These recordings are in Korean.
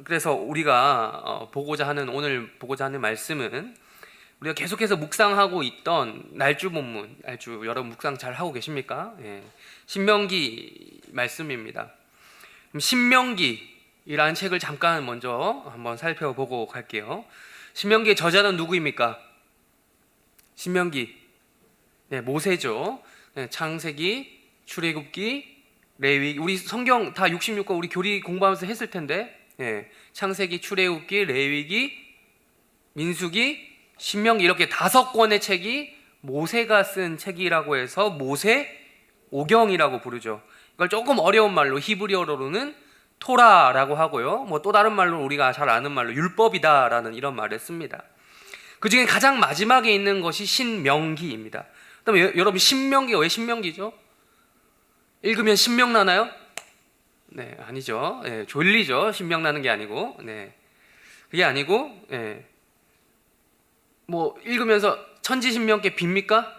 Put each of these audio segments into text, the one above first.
그래서 우리가 오늘 보고자 하는 말씀은 우리가 계속해서 묵상하고 있던 날주 본문, 여러분 묵상 잘 하고 계십니까? 예, 신명기 말씀입니다. 신명기라는 책을 잠깐 먼저 한번 살펴보고 갈게요. 신명기의 저자는 누구입니까? 신명기, 모세죠. 창세기, 출애굽기, 레위, 우리 성경 다 66권 우리 교리 공부하면서 했을 텐데, 창세기, 출애굽기, 레위기, 민수기, 신명기 이렇게 5권의 책이 모세가 쓴 책이라고 해서 모세오경이라고 부르죠. 이걸 조금 어려운 말로 히브리어로는 토라라고 하고요. 또 다른 말로 우리가 잘 아는 말로 율법이다라는 이런 말을 씁니다. 그 중에 가장 마지막에 있는 것이 신명기입니다. 그다음에 여러분 신명기가 왜 신명기죠? 읽으면 신명 나나요? 네, 아니죠. 졸리죠. 신명 나는 게 아니고, 그게 아니고, 읽으면서 천지신명께 빕니까?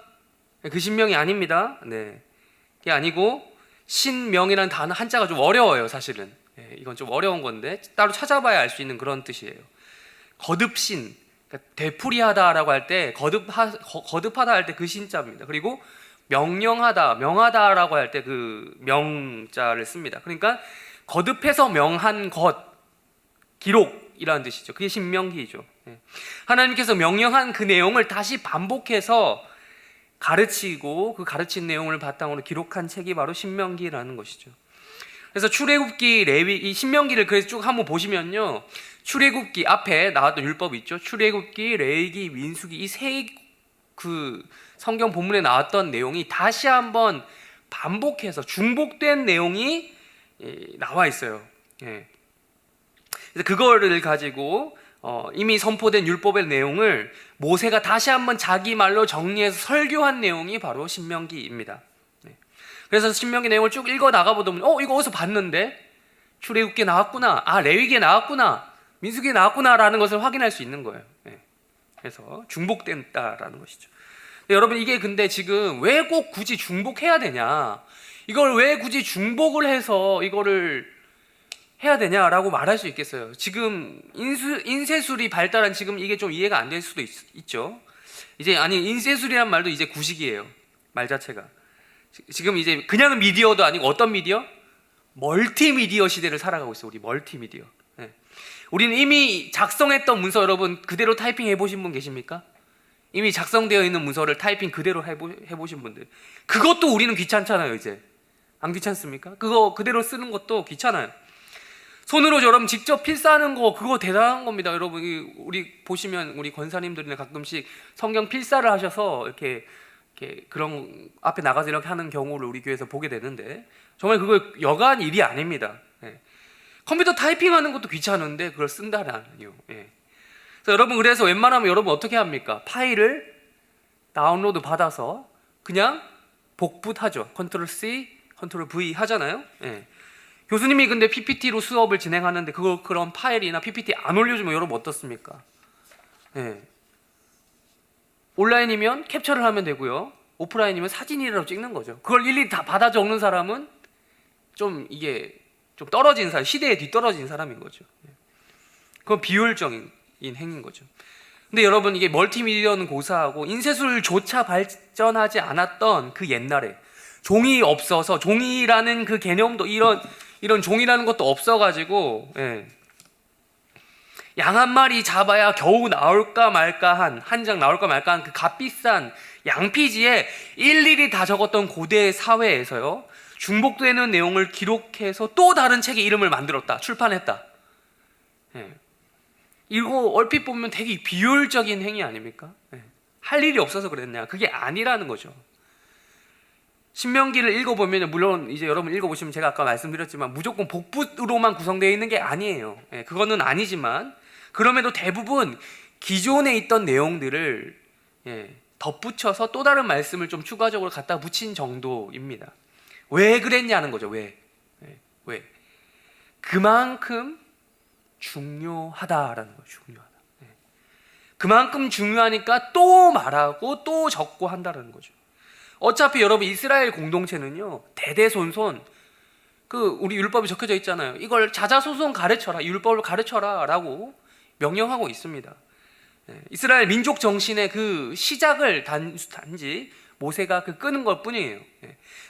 그 신명이 아닙니다. 그게 아니고 신명이라는 단어 한자가 좀 어려워요, 사실은. 이건 좀 어려운 건데 따로 찾아봐야 알 수 있는 그런 뜻이에요. 거듭신, 그러니까 되풀이하다라고 할 때 거듭하다 할 때 그 신자입니다. 그리고 명하다라고 할 때 그 명자를 씁니다. 그러니까 거듭해서 명한 것, 기록이라는 뜻이죠. 그게 신명기죠. 하나님께서 명령한 그 내용을 다시 반복해서 가르치고 그 가르친 내용을 바탕으로 기록한 책이 바로 신명기라는 것이죠. 그래서 출애굽기, 레위, 이 신명기를 그래서 쭉 한번 보시면요, 출애굽기 앞에 나왔던 율법 있죠. 출애굽기, 레위기, 민수기 이 세 그 성경 본문에 나왔던 내용이 다시 한번 반복해서 중복된 내용이 나와 있어요. 그래서 그거를 가지고 이미 선포된 율법의 내용을 모세가 다시 한번 자기 말로 정리해서 설교한 내용이 바로 신명기입니다. 그래서 신명기 내용을 쭉 읽어 나가 보다 보면 이거 어디서 봤는데? 출애굽기에 나왔구나, 레위기에 나왔구나, 민수기에 나왔구나라는 것을 확인할 수 있는 거예요. 그래서 중복된다라는 것이죠. 여러분, 이게 근데 지금 왜 꼭 굳이 중복해야 되냐, 이걸 왜 굳이 중복을 해서 이거를 해야 되냐라고 말할 수 있겠어요. 지금 인쇄술이 발달한 지금 이게 좀 이해가 안 될 수도 있죠. 인쇄술이란 말도 이제 구식이에요. 말 자체가. 지금 이제 그냥 미디어도 아니고 어떤 미디어? 멀티미디어 시대를 살아가고 있어요. 우리 멀티미디어. 우리는 이미 작성했던 문서 여러분 그대로 타이핑 해보신 분 계십니까? 이미 작성되어 있는 문서를 타이핑 그대로 해보신 분들, 그것도 우리는 귀찮잖아요. 이제 안 귀찮습니까? 그거 그대로 쓰는 것도 귀찮아요. 손으로 여러분 직접 필사하는 거, 그거 대단한 겁니다. 여러분, 우리 보시면 우리 권사님들이나 가끔씩 성경 필사를 하셔서 이렇게 그런 앞에 나가서 이렇게 하는 경우를 우리 교회에서 보게 되는데, 정말 그거 여간 일이 아닙니다. 컴퓨터 타이핑하는 것도 귀찮은데 그걸 쓴다라니요. 그래서 웬만하면 여러분 어떻게 합니까? 파일을 다운로드 받아서 그냥 복붙하죠. 컨트롤 C, 컨트롤 V 하잖아요. 교수님이 근데 PPT로 수업을 진행하는데 그런 파일이나 PPT 안 올려주면 여러분 어떻습니까? 온라인이면 캡처를 하면 되고요, 오프라인이면 사진이라도 찍는 거죠. 그걸 일일이 다 받아 적는 사람은 이게 좀 떨어진 사람, 시대에 뒤떨어진 사람인 거죠. 그건 비효율적인 행위인 거죠. 근데 여러분, 이게 멀티미디어는 고사하고 인쇄술조차 발전하지 않았던 그 옛날에, 종이 없어서, 종이라는 그 개념도 이런 종이라는 것도 없어가지고, 양 한 마리 잡아야 겨우 나올까 말까한, 한 장 나올까 말까한 그 값비싼 양피지에 일일이 다 적었던 고대 사회에서요, 중복되는 내용을 기록해서 또 다른 책의 이름을 만들었다, 출판했다. 이거 얼핏 보면 되게 비효율적인 행위 아닙니까? 할 일이 없어서 그랬냐? 그게 아니라는 거죠. 신명기를 읽어보면, 물론 이제 여러분 읽어보시면 제가 아까 말씀드렸지만 무조건 복붙으로만 구성되어 있는 게 아니에요. 그거는 아니지만, 그럼에도 대부분 기존에 있던 내용들을 덧붙여서 또 다른 말씀을 좀 추가적으로 갖다 붙인 정도입니다. 왜 그랬냐는 거죠. 왜? 그만큼 중요하다라는 거예요. 중요하다. 그만큼 중요하니까 또 말하고 또 적고 한다는 거죠. 어차피 여러분 이스라엘 공동체는요, 대대손손 우리 율법에 적혀져 있잖아요. 이걸 자자손손 가르쳐라, 이 율법을 가르쳐라라고 명령하고 있습니다. 이스라엘 민족 정신의 그 시작을 단지 모세가 끄는 것 뿐이에요.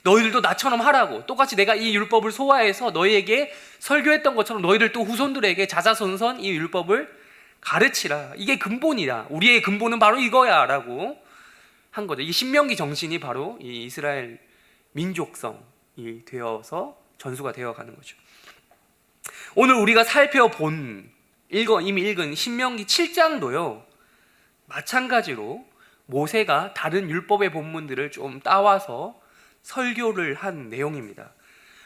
너희들도 나처럼 하라고, 똑같이 내가 이 율법을 소화해서 너희에게 설교했던 것처럼 너희들 또 후손들에게 자자손손 이 율법을 가르치라. 이게 근본이다. 우리의 근본은 바로 이거야 라고 한 거죠. 이 신명기 정신이 바로 이 이스라엘 민족성이 되어서 전수가 되어가는 거죠. 오늘 우리가 이미 읽은 신명기 7장도요 마찬가지로 모세가 다른 율법의 본문들을 좀 따와서 설교를 한 내용입니다.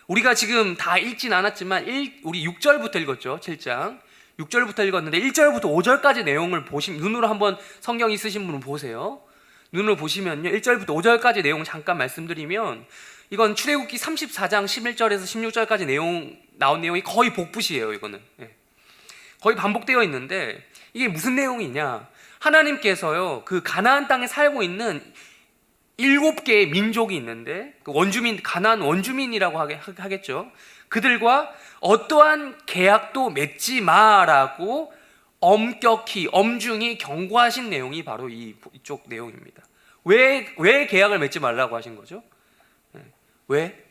우리가 지금 다 읽진 않았지만 우리 6절부터 읽었죠. 7장 6절부터 읽었는데 1절부터 5절까지 내용을 눈으로 한번 성경 있으신 분은 보세요. 눈으로 보시면요 1절부터 5절까지 내용 잠깐 말씀드리면, 이건 출애굽기 34장 11절에서 16절까지 나온 내용이 거의 복붙이에요. 이거는 거의 반복되어 있는데, 이게 무슨 내용이냐, 하나님께서요 그 가나안 땅에 살고 있는 7개의 민족이 있는데, 그 가나안 원주민이라고 하겠죠. 그들과 어떠한 계약도 맺지 마라고 엄중히 경고하신 내용이 바로 이쪽 내용입니다. 왜 계약을 맺지 말라고 하신 거죠? 왜?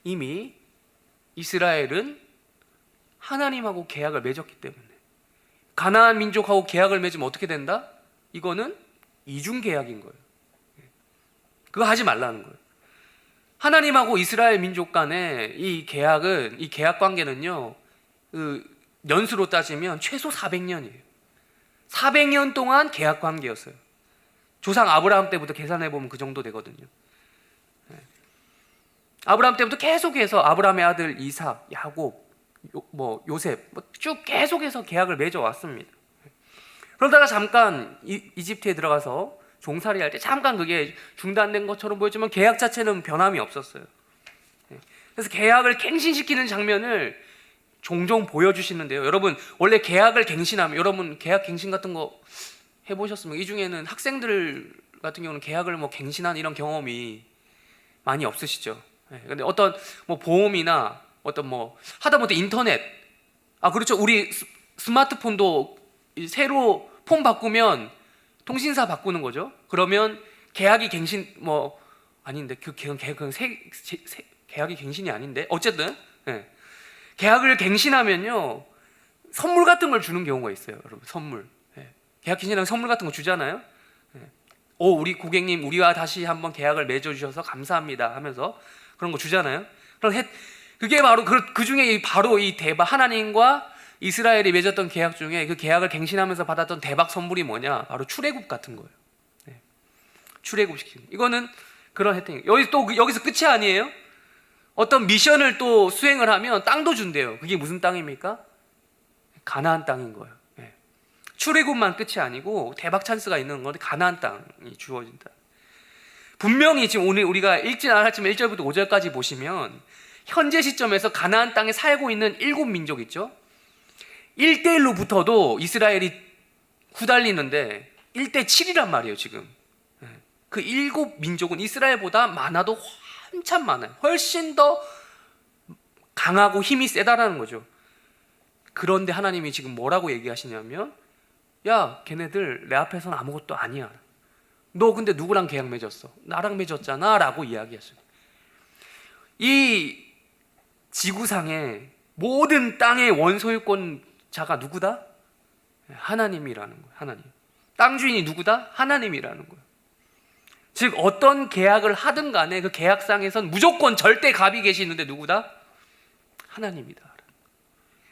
이미 이스라엘은 하나님하고 계약을 맺었기 때문에. 가나안 민족하고 계약을 맺으면 어떻게 된다? 이거는 이중 계약인 거예요. 그거 하지 말라는 거예요. 하나님하고 이스라엘 민족 간의 이 계약 관계는요, 연수로 따지면 최소 400년이에요. 400년 동안 계약 관계였어요. 조상 아브라함 때부터 계산해 보면 그 정도 되거든요. 아브라함 때부터 계속해서 아브라함의 아들 이삭, 야곱, 요셉 쭉 계속해서 계약을 맺어 왔습니다. 그러다가 잠깐 이집트에 들어가서 종살이 할 때 잠깐 그게 중단된 것처럼 보였지만 계약 자체는 변함이 없었어요. 그래서 계약을 갱신시키는 장면을 종종 보여주시는데요. 여러분 원래 계약을 갱신하면, 여러분 계약 갱신 같은 거 해보셨습니까? 이 중에는 학생들 같은 경우는 계약을 갱신한 이런 경험이 많이 없으시죠. 근데 어떤 보험이나 어떤 하다못해 인터넷, 그렇죠. 우리 스마트폰도 새로 폰 바꾸면 통신사 바꾸는 거죠. 그러면 계약이 갱신 아닌데 계약이 갱신이 아닌데 어쨌든 계약을 갱신하면요 선물 같은 걸 주는 경우가 있어요. 여러분 선물, 계약 갱신하면 선물 같은 거 주잖아요. 우리 고객님 우리와 다시 한번 계약을 맺어주셔서 감사합니다 하면서 그런 거 주잖아요. 그럼 그게 바로 그 중에 바로 이 대박, 하나님과 이스라엘이 맺었던 계약 중에 그 계약을 갱신하면서 받았던 대박 선물이 뭐냐? 바로 출애굽 같은 거예요. 출애굽 시키는. 이거는 그런 혜택. 여기서 끝이 아니에요. 어떤 미션을 또 수행을 하면 땅도 준대요. 그게 무슨 땅입니까? 가나안 땅인 거예요. 출애굽만 끝이 아니고 대박 찬스가 있는 건데 가나안 땅이 주어진다. 분명히 지금 오늘 우리가 읽진 않았지만 1절부터 5절까지 보시면 현재 시점에서 가나안 땅에 살고 있는 7민족 있죠. 1대1로 붙어도 이스라엘이 후달리는데 1대7이란 말이에요. 지금 그 7민족은 이스라엘보다 많아도 한참 많아요. 훨씬 더 강하고 힘이 세다라는 거죠. 그런데 하나님이 지금 뭐라고 얘기하시냐면, 야 걔네들 내 앞에서는 아무것도 아니야. 너 근데 누구랑 계약 맺었어? 나랑 맺었잖아 라고 이야기하셔요. 이 지구상의 모든 땅의 원소유권자가 누구다? 하나님이라는 거예요. 하나님. 땅 주인이 누구다? 하나님이라는 거예요. 즉 어떤 계약을 하든 간에 그 계약상에선 무조건 절대 갑이 계시는데 누구다? 하나님이다.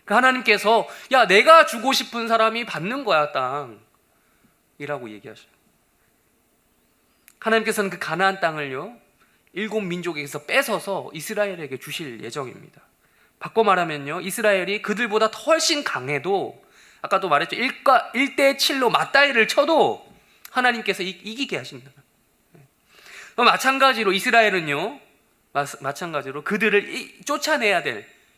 그 하나님께서 야 내가 주고 싶은 사람이 받는 거야 땅이라고 얘기하셔요. 하나님께서는 그 가나안 땅을요 7민족에게서 뺏어서 이스라엘에게 주실 예정입니다. 바꿔 말하면요 이스라엘이 그들보다 훨씬 강해도, 아까도 말했죠 1대7로 맞다이를 쳐도 하나님께서 이기게 하신다. 마찬가지로 이스라엘은요 마찬가지로 그들을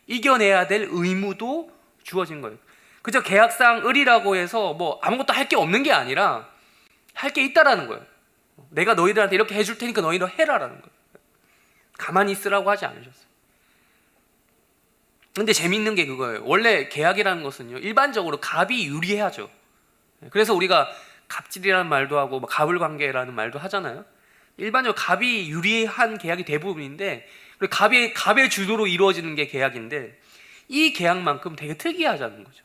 이겨내야 될 의무도 주어진 거예요. 그저 계약상 을이라고 해서 아무것도 할 게 없는 게 아니라 할 게 있다라는 거예요. 내가 너희들한테 이렇게 해줄 테니까 너희들 해라라는 거예요. 가만히 있으라고 하지 않으셨어요. 근데 재밌는 게 그거예요. 원래 계약이라는 것은요, 일반적으로 갑이 유리하죠. 그래서 우리가 갑질이라는 말도 하고 갑을관계라는 말도 하잖아요. 일반적으로 갑이 유리한 계약이 대부분인데, 그리고 갑의 주도로 이루어지는 게 계약인데, 이 계약만큼 되게 특이하다는 거죠.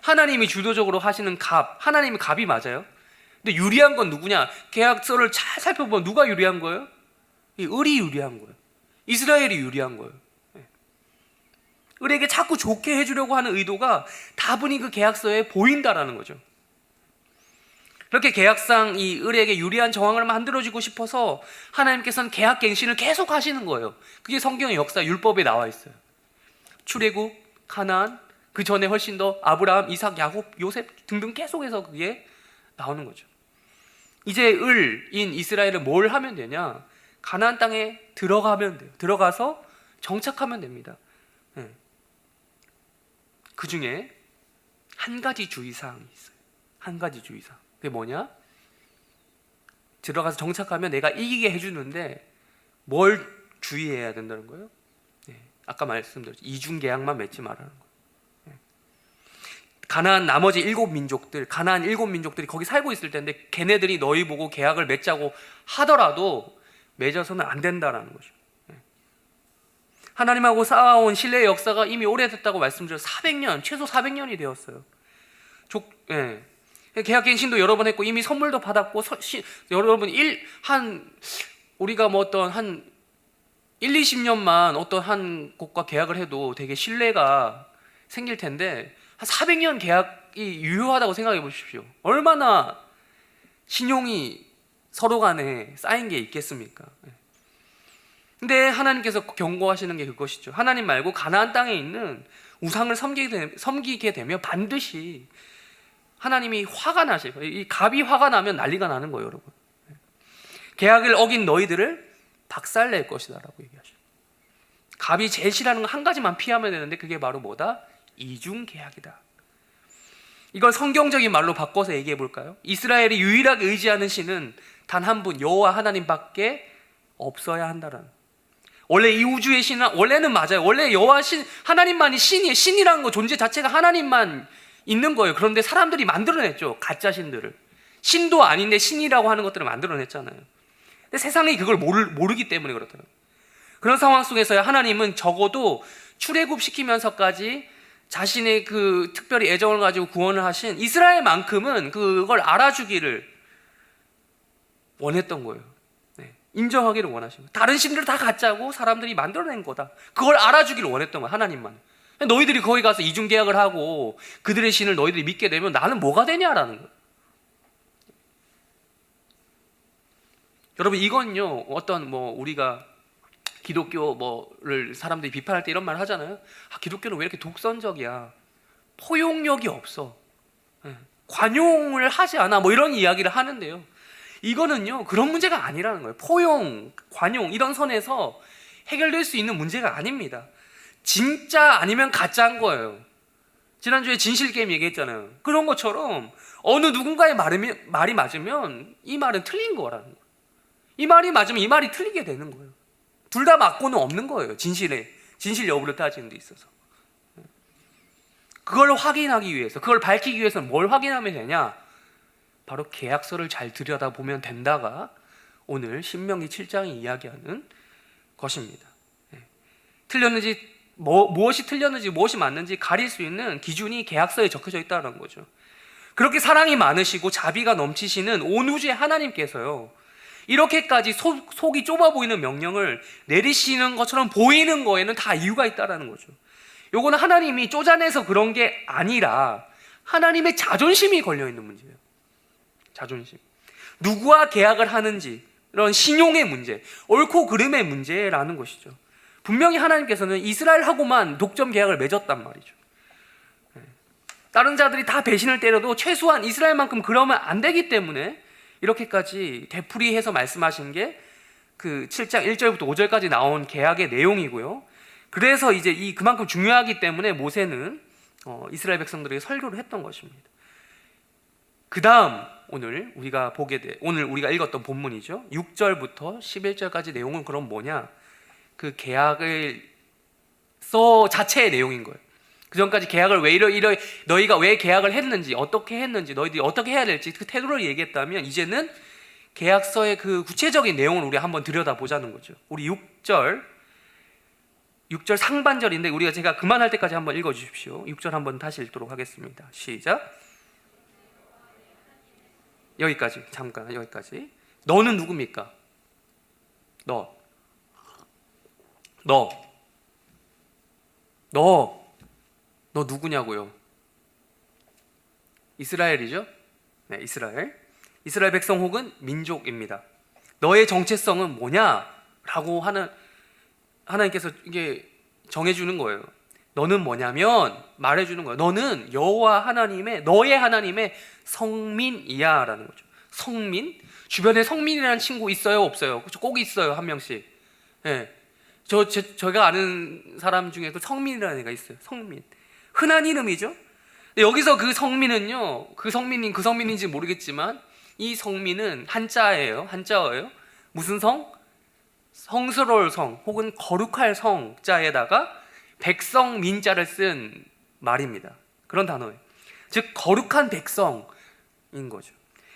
하나님이 주도적으로 하시는 하나님이 갑이 맞아요. 근데 유리한 건 누구냐? 계약서를 잘 살펴보면 누가 유리한 거예요? 이 을이 유리한 거예요. 이스라엘이 유리한 거예요. 을에게 자꾸 좋게 해주려고 하는 의도가 다분히 그 계약서에 보인다라는 거죠. 그렇게 계약상 이 을에게 유리한 정황을 만들어주고 싶어서 하나님께서는 계약 갱신을 계속 하시는 거예요. 그게 성경의 역사, 율법에 나와 있어요. 출애굽, 가나안, 그 전에 훨씬 더 아브라함, 이삭, 야곱, 요셉 등등 계속해서 그게 나오는 거죠. 이제 을인 이스라엘은 뭘 하면 되냐? 가나안 땅에 들어가면 돼요. 들어가서 정착하면 됩니다. 그 중에 한 가지 주의사항이 있어요. 한 가지 주의사항. 그게 뭐냐? 들어가서 정착하면 내가 이기게 해주는데 뭘 주의해야 된다는 거예요? 아까 말씀드렸죠. 이중 계약만 맺지 말라는 거예요. 가나안 나머지 가나안 7민족들이 거기 살고 있을 텐데 걔네들이 너희 보고 계약을 맺자고 하더라도 맺어서는 안 된다라는 거죠. 하나님하고 쌓아온 신뢰의 역사가 이미 오래됐다고 말씀드렸어요. 400년, 최소 400년이 되었어요. 계약갱신도 여러 번 했고 이미 선물도 받았고 여러분 우리가 뭐 어떤 한 1, 20년만 어떤 한 곳과 계약을 해도 되게 신뢰가 생길 텐데 한 400년 계약이 유효하다고 생각해 보십시오. 얼마나 신용이 서로 간에 쌓인 게 있겠습니까? 근데 하나님께서 경고하시는 게 그것이죠. 하나님 말고 가나안 땅에 있는 우상을 섬기게 되면 반드시 하나님이 화가 나실 거예요. 이 갑이 화가 나면 난리가 나는 거예요, 여러분. 계약을 어긴 너희들을 박살낼 것이다라고 얘기하죠. 갑이 제일 싫어하는 건 한 가지만 피하면 되는데 그게 바로 뭐다? 이중 계약이다. 이걸 성경적인 말로 바꿔서 얘기해 볼까요? 이스라엘이 유일하게 의지하는 신은 단 한 분, 여호와 하나님밖에 없어야 한다라는. 원래 이 우주의 신은 원래는 맞아요. 원래 여호와 하나님만이 신이에요. 신이라는 거 존재 자체가 하나님만 있는 거예요. 그런데 사람들이 만들어냈죠. 가짜 신들을. 신도 아닌데 신이라고 하는 것들을 만들어냈잖아요. 근데 세상이 그걸 모르기 때문에 그렇더라고요. 그런 상황 속에서 하나님은 적어도 출애굽시키면서까지 자신의 그 특별히 애정을 가지고 구원을 하신 이스라엘만큼은 그걸 알아주기를 원했던 거예요. 인정하기를 원하시고 다른 신들을 다 가짜고 사람들이 만들어낸 거다. 그걸 알아주기를 원했던 거야, 하나님만. 너희들이 거기 가서 이중계약을 하고 그들의 신을 너희들이 믿게 되면 나는 뭐가 되냐라는 거예요. 여러분, 이건요 어떤 우리가 기독교를 사람들이 비판할 때 이런 말 하잖아요. 기독교는 왜 이렇게 독선적이야? 포용력이 없어. 관용을 하지 않아. 이런 이야기를 하는데요. 이거는요 그런 문제가 아니라는 거예요. 포용, 관용 이런 선에서 해결될 수 있는 문제가 아닙니다. 진짜 아니면 가짜인 거예요. 지난주에 진실게임 얘기했잖아요. 그런 것처럼 어느 누군가의 말이 맞으면 이 말은 틀린 거라는 거예요. 이 말이 맞으면 이 말이 틀리게 되는 거예요. 둘 다 맞고는 없는 거예요. 진실 여부를 따지는 데 있어서. 그걸 확인하기 위해서, 그걸 밝히기 위해서는 뭘 확인하면 되냐? 바로 계약서를 잘 들여다보면 된다가 오늘 신명기 7장이 이야기하는 것입니다. 틀렸는지 무엇이 틀렸는지 무엇이 맞는지 가릴 수 있는 기준이 계약서에 적혀져 있다는 거죠. 그렇게 사랑이 많으시고 자비가 넘치시는 온 우주의 하나님께서요 이렇게까지 속이 좁아 보이는 명령을 내리시는 것처럼 보이는 거에는 다 이유가 있다는 거죠. 요거는 하나님이 쪼잔해서 그런 게 아니라 하나님의 자존심이 걸려있는 문제예요. 자존심. 누구와 계약을 하는지, 이런 신용의 문제, 옳고 그름의 문제라는 것이죠. 분명히 하나님께서는 이스라엘하고만 독점 계약을 맺었단 말이죠. 다른 자들이 다 배신을 때려도 최소한 이스라엘만큼 그러면 안 되기 때문에 이렇게까지 되풀이해서 말씀하신 게 그 7장 1절부터 5절까지 나온 계약의 내용이고요. 그래서 이제 그만큼 중요하기 때문에 모세는 이스라엘 백성들에게 설교를 했던 것입니다. 그 다음 오늘 우리가 읽었던 본문이죠. 6절부터 11절까지 내용은 그럼 뭐냐? 그 계약을 계약서 자체의 내용인 거예요. 그 전까지 계약을 왜 너희가 왜 계약을 했는지, 어떻게 했는지, 너희들이 어떻게 해야 될지 그 태도를 얘기했다면, 이제는 계약서의 그 구체적인 내용을 우리 한번 들여다보자는 거죠. 우리 6절 상반절인데, 우리가 제가 그만할 때까지 한번 읽어주십시오. 6절 한번 다시 읽도록 하겠습니다. 시작. 여기까지, 잠깐 여기까지. 너는 누굽니까? 너 누구냐고요? 이스라엘이죠? 네, 이스라엘 백성 혹은 민족입니다. 너의 정체성은 뭐냐? 라고 하나님께서 이게 정해주는 거예요. 너는 뭐냐면 말해주는 거예요. 너는 여호와 하나님의, 너의 하나님의 성민이야 라는 거죠. 성민? 주변에 성민이라는 친구 있어요? 없어요? 꼭 있어요, 한 명씩. 네. 제가 아는 사람 중에도 성민이라는 애가 있어요. 성민. 흔한 이름이죠. 근데 여기서 그 성민은요, 그 성민인지 모르겠지만 이 성민은 한자어예요. 무슨 성? 성스러울 성 혹은 거룩할 성자에다가 백성민자를 쓴 말입니다. 그런 단어예요. 즉 거룩한 백성인 거죠.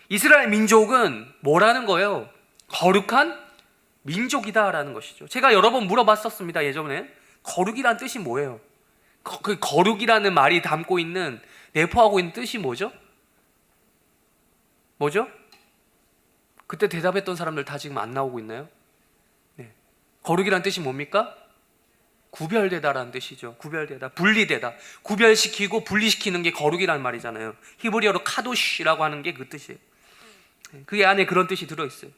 이스라엘 민족은 뭐라는 거예요? 거룩한 민족이다라는 것이죠. 제가 여러 번 물어봤었습니다. 예전에 거룩이란 뜻이 뭐예요? 그 거룩이라는 말이 담고 있는, 내포하고 있는 뜻이 뭐죠? 그때 대답했던 사람들 다 지금 안 나오고 있나요? 네. 거룩이란 뜻이 뭡니까? 구별되다라는 뜻이죠. 구별되다, 분리되다. 구별시키고 분리시키는 게 거룩이라는 말이잖아요. 히브리어로 카도시라고 하는 게 그 뜻이에요. 그게 안에 그런 뜻이 들어있어요.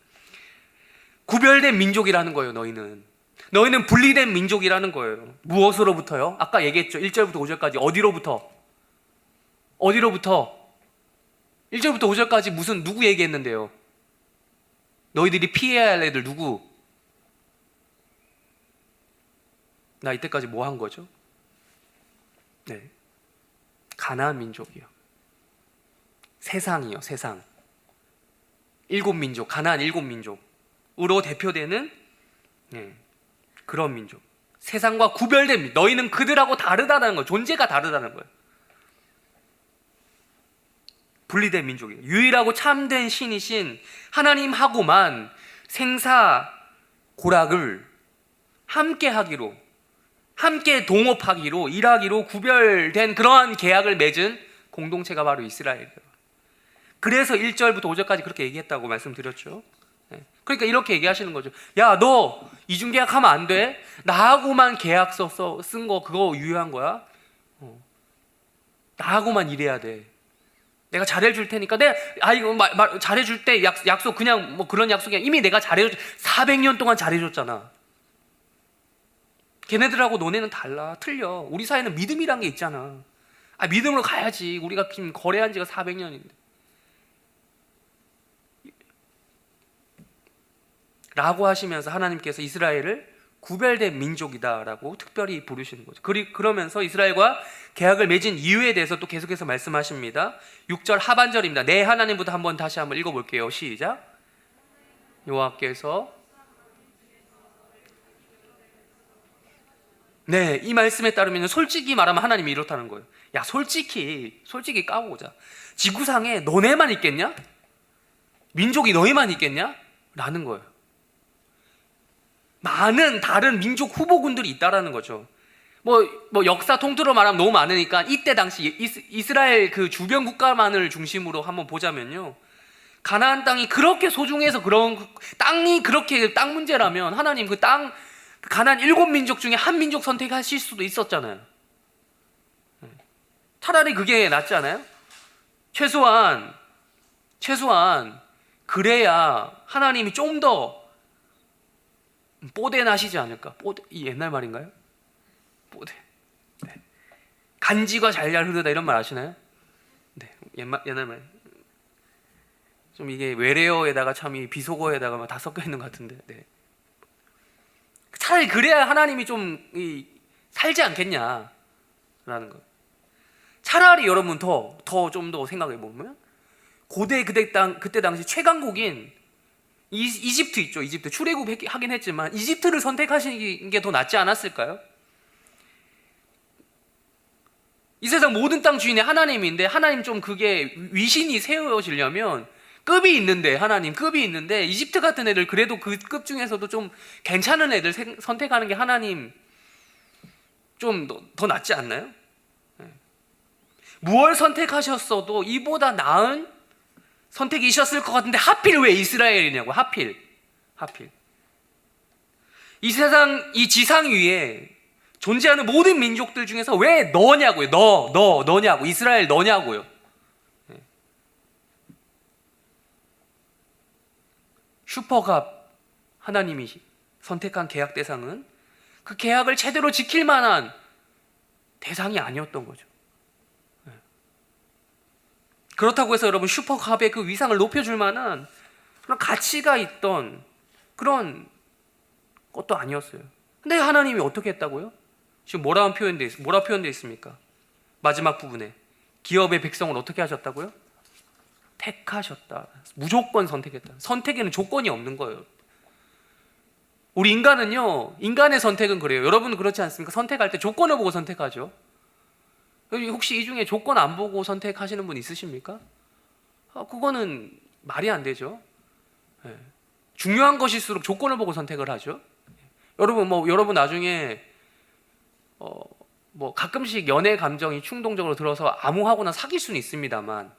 구별된 민족이라는 거예요. 너희는 분리된 민족이라는 거예요. 무엇으로부터요? 아까 얘기했죠. 1절부터 5절까지 어디로부터? 1절부터 5절까지 누구 얘기했는데요? 너희들이 피해야 할 애들 누구? 나 이때까지 뭐 한 거죠? 네, 가나안 민족이요. 세상. 가나안 7민족으로 대표되는 그런 민족. 세상과 구별된 민족. 너희는 그들하고 다르다는 거예요. 존재가 다르다는 거예요. 분리된 민족이에요. 유일하고 참된 신이신 하나님하고만 생사고락을 함께 동업하기로, 일하기로 구별된 그러한 계약을 맺은 공동체가 바로 이스라엘이에요. 그래서 1절부터 5절까지 그렇게 얘기했다고 말씀드렸죠. 그러니까 이렇게 얘기하시는 거죠. 야, 너 이중계약하면 안 돼. 나하고만 계약서 쓴 거 그거 유효한 거야. 나하고만 일해야 돼. 내가 잘해줄 테니까 잘해줄 때 약속 그냥 뭐 그런 약속이 아니라 이미 내가 400년 동안 잘해줬잖아. 걔네들하고 너네는 달라, 틀려. 우리 사이는 믿음이란 게 있잖아. 믿음으로 가야지. 우리가 지금 거래한 지가 400년인데. 라고 하시면서 하나님께서 이스라엘을 구별된 민족이다라고 특별히 부르시는 거죠. 그러면서 이스라엘과 계약을 맺은 이유에 대해서 또 계속해서 말씀하십니다. 6절 하반절입니다. 내 하나님부터 다시 한번 읽어볼게요. 시작. 여호와께서 네, 이 말씀에 따르면 솔직히 말하면 하나님이 이렇다는 거예요. 야, 솔직히 까보자. 지구상에 너네만 있겠냐? 민족이 너희만 있겠냐? 라는 거예요. 많은 다른 민족 후보군들이 있다라는 거죠. 뭐 역사 통틀어 말하면 너무 많으니까 이때 당시 이스라엘 그 주변 국가만을 중심으로 한번 보자면요. 가나안 땅이 그렇게 소중해서 그런 땅이 그렇게 땅 문제라면 하나님 그 땅 가나안 7민족 중에 한 민족 선택하실 수도 있었잖아요. 차라리 그게 낫지 않아요? 최소한 그래야 하나님이 좀 더 뽀대나시지 않을까? 이 옛날 말인가요? 뽀대. 네. 간지가 잘잘 흐르다 이런 말 아시나요? 네, 옛날 말. 좀 이게 외래어에다가 참 이 비속어에다가 다 섞여 있는 것 같은데. 네. 차라리 그래야 하나님이 좀 살지 않겠냐라는 거. 차라리 여러분 좀 더 생각해 보면 고대 그때 당시 최강국인 이집트 있죠. 이집트 출애굽하긴 했지만 이집트를 선택하시는 게 더 낫지 않았을까요? 이 세상 모든 땅 주인이 하나님인데, 하나님 좀 그게 위신이 세워지려면 급이 있는데, 하나님 급이 있는데, 이집트 같은 애들 그래도 그 급 중에서도 좀 괜찮은 애들 선택하는 게 하나님 좀 더 낫지 않나요? 무엇 선택하셨어도 이보다 나은 선택이셨을 것 같은데 하필 왜 이스라엘이냐고. 하필 이 세상, 이 지상 위에 존재하는 모든 민족들 중에서 왜 너냐고요. 너냐고. 이스라엘 너냐고요. 슈퍼갑 하나님이 선택한 계약 대상은 그 계약을 제대로 지킬 만한 대상이 아니었던 거죠. 그렇다고 해서 여러분 슈퍼갑의 그 위상을 높여줄 만한 그런 가치가 있던 그런 것도 아니었어요. 근데 하나님이 어떻게 했다고요? 지금 뭐라 표현되어 있습니까? 마지막 부분에 기업의 백성을 어떻게 하셨다고요? 택하셨다. 무조건 선택했다. 선택에는 조건이 없는 거예요. 우리 인간은요, 인간의 선택은 그래요. 여러분은 그렇지 않습니까? 선택할 때 조건을 보고 선택하죠. 혹시 이 중에 조건 안 보고 선택하시는 분 있으십니까? 그거는 말이 안 되죠. 중요한 것일수록 조건을 보고 선택을 하죠. 여러분 나중에 가끔씩 연애 감정이 충동적으로 들어서 아무하고나 사귈 수는 있습니다만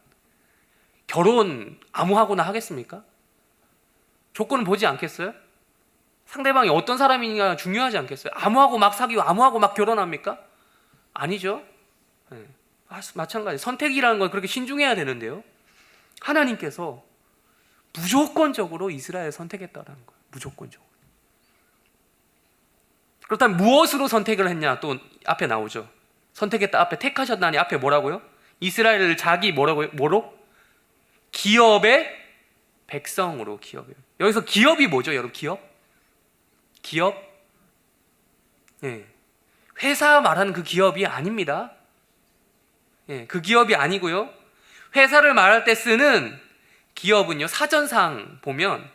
결혼 아무하고나 하겠습니까? 조건을 보지 않겠어요? 상대방이 어떤 사람이냐 중요하지 않겠어요? 아무하고 막 사귀고 아무하고 막 결혼합니까? 아니죠. 마찬가지. 선택이라는 건 그렇게 신중해야 되는데요. 하나님께서 무조건적으로 이스라엘을 선택했다는 거예요. 무조건적으로. 그렇다면 무엇으로 선택을 했냐? 또 앞에 나오죠. 선택했다 앞에 택하셨다니 앞에 뭐라고요? 이스라엘을 자기 뭐로? 기업의 백성으로. 기업이에요. 여기서 기업이 뭐죠, 여러분? 기업? 회사 말하는 그 기업이 아닙니다. 그 기업이 아니고요. 회사를 말할 때 쓰는 기업은요, 사전상 보면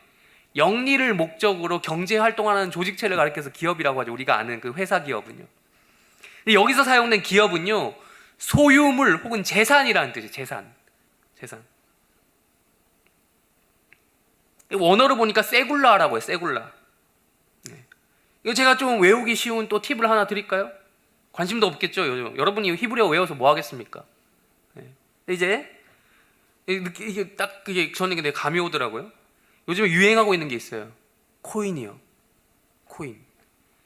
영리를 목적으로 경제 활동하는 조직체를 가리켜서 기업이라고 하죠. 우리가 아는 그 회사 기업은요. 근데 여기서 사용된 기업은요, 소유물 혹은 재산이라는 뜻이에요. 재산. 원어로 보니까 세굴라라고 해요. 세굴라. 이거 제가 좀 외우기 쉬운 또 팁을 하나 드릴까요? 관심도 없겠죠. 요즘 여러분이 히브리어 외워서 뭐 하겠습니까? 이제 이게 딱 그게 저는 근데 감이 오더라고요. 요즘에 유행하고 있는 게 있어요. 코인이요. 코인.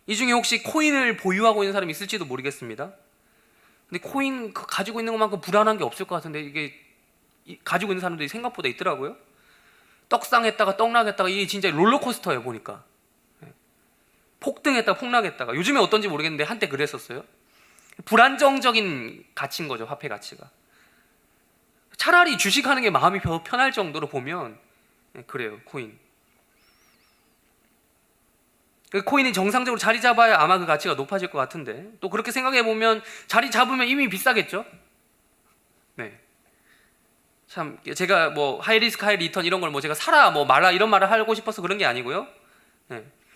이 중에 혹시 코인을 보유하고 있는 사람이 있을지도 모르겠습니다. 근데 코인 가지고 있는 것만큼 불안한 게 없을 것 같은데 이게 가지고 있는 사람들이 생각보다 있더라고요. 떡상했다가 떡락했다가 이게 진짜 롤러코스터예요. 보니까 폭등했다가 폭락했다가. 요즘에 어떤지 모르겠는데 한때 그랬었어요. 불안정적인 가치인 거죠. 화폐 가치가. 차라리 주식하는 게 마음이 편할 정도로 보면 그래요. 코인. 코인이 정상적으로 자리 잡아야 아마 그 가치가 높아질 것 같은데, 또 그렇게 생각해 보면 자리 잡으면 이미 비싸겠죠. 참 제가 뭐 하이리스크 하이리턴 이런 걸 뭐 제가 사라 뭐 말아 이런 말을 하고 싶어서 그런 게 아니고요.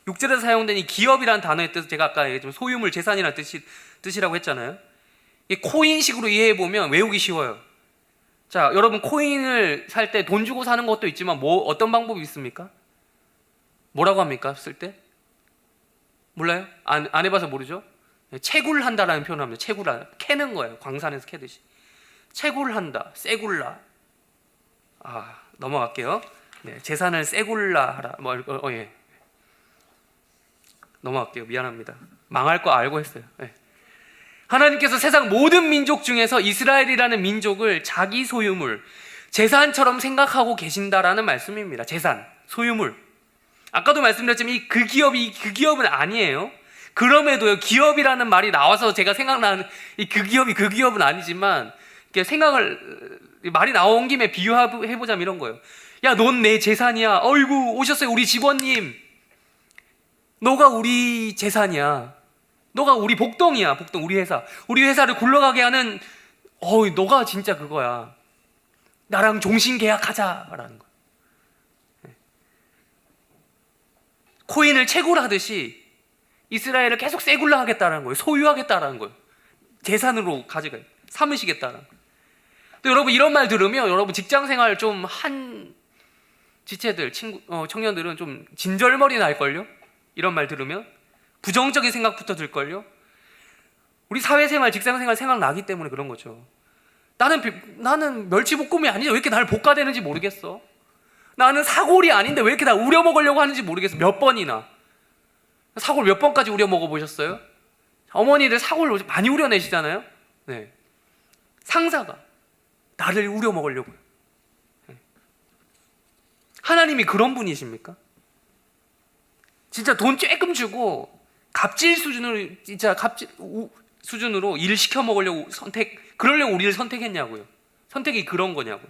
육절에서 사용된 이 기업이라는 단어의 뜻, 제가 아까 얘기했지만 소유물 재산이라는 뜻이라고 했잖아요. 이 코인식으로 이해해 보면 외우기 쉬워요. 자, 여러분 코인을 살 때 돈 주고 사는 것도 있지만 어떤 방법이 있습니까? 뭐라고 합니까? 쓸 때? 몰라요? 안 해봐서 모르죠? 채굴한다라는 표현을 합니다. 채굴한다. 캐는 거예요. 광산에서 캐듯이. 채굴한다. 세굴라. 넘어갈게요. 재산을 세굴라 하라. 넘어갈게요. 미안합니다. 망할 거 알고 했어요. 하나님께서 세상 모든 민족 중에서 이스라엘이라는 민족을 자기 소유물, 재산처럼 생각하고 계신다라는 말씀입니다. 재산, 소유물. 아까도 말씀드렸지만 그 기업은 아니에요. 그럼에도요, 기업이라는 말이 나와서 제가 생각나는 그 기업은 아니지만 말이 나온 김에 비유해보자면 이런 거예요. 야, 넌 내 재산이야. 어이구, 오셨어요. 우리 직원님. 너가 우리 재산이야. 너가 우리 복덩이야. 우리 회사. 우리 회사를 굴러가게 하는 너가 진짜 그거야. 나랑 종신 계약하자라는 거야. 코인을 채굴하듯이 이스라엘을 계속 세굴라 하겠다는 거예요. 소유하겠다라는 거예요. 재산으로 가져가요. 삼으시겠다는. 또 여러분 이런 말 들으면 여러분 직장생활 좀 한 지체들 청년들은 좀 진절머리 날걸요. 이런 말 들으면 부정적인 생각부터 들걸요. 우리 사회생활 직장생활 생각나기 때문에 그런 거죠. 나는 멸치볶음이 아닌데 왜 이렇게 나를 볶아대는지 모르겠어. 나는 사골이 아닌데 왜 이렇게 나 우려 먹으려고 하는지 모르겠어. 몇 번이나 사골 몇 번까지 우려 먹어보셨어요? 어머니들 사골 많이 우려내시잖아요. 네. 상사가 나를 우려 먹으려고요. 네. 하나님이 그런 분이십니까? 진짜 돈 조금 주고 갑질 수준으로 수준으로 일을 시켜 먹으려고 그러려고 우리를 선택했냐고요. 선택이 그런 거냐고요.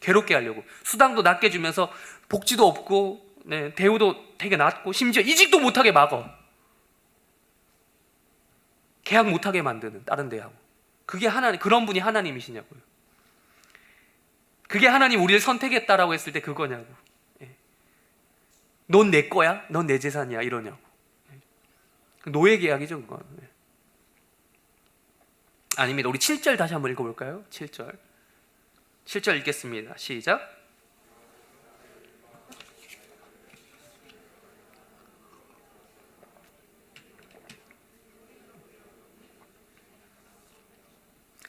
괴롭게 하려고 수당도 낮게 주면서 복지도 없고, 네, 대우도 되게 낮고 심지어 이직도 못하게 막어. 계약 못하게 만드는 다른 데하고. 그게 하나님, 그런 분이 하나님이시냐고요. 그게 하나님 우리를 선택했다라고 했을 때 그거냐고. 예. 넌 내 거야? 넌 내 재산이야? 이러냐고. 예. 노예 계약이죠 그건. 예. 아닙니다. 우리 7절 다시 한번 읽어볼까요? 7절 읽겠습니다. 시작.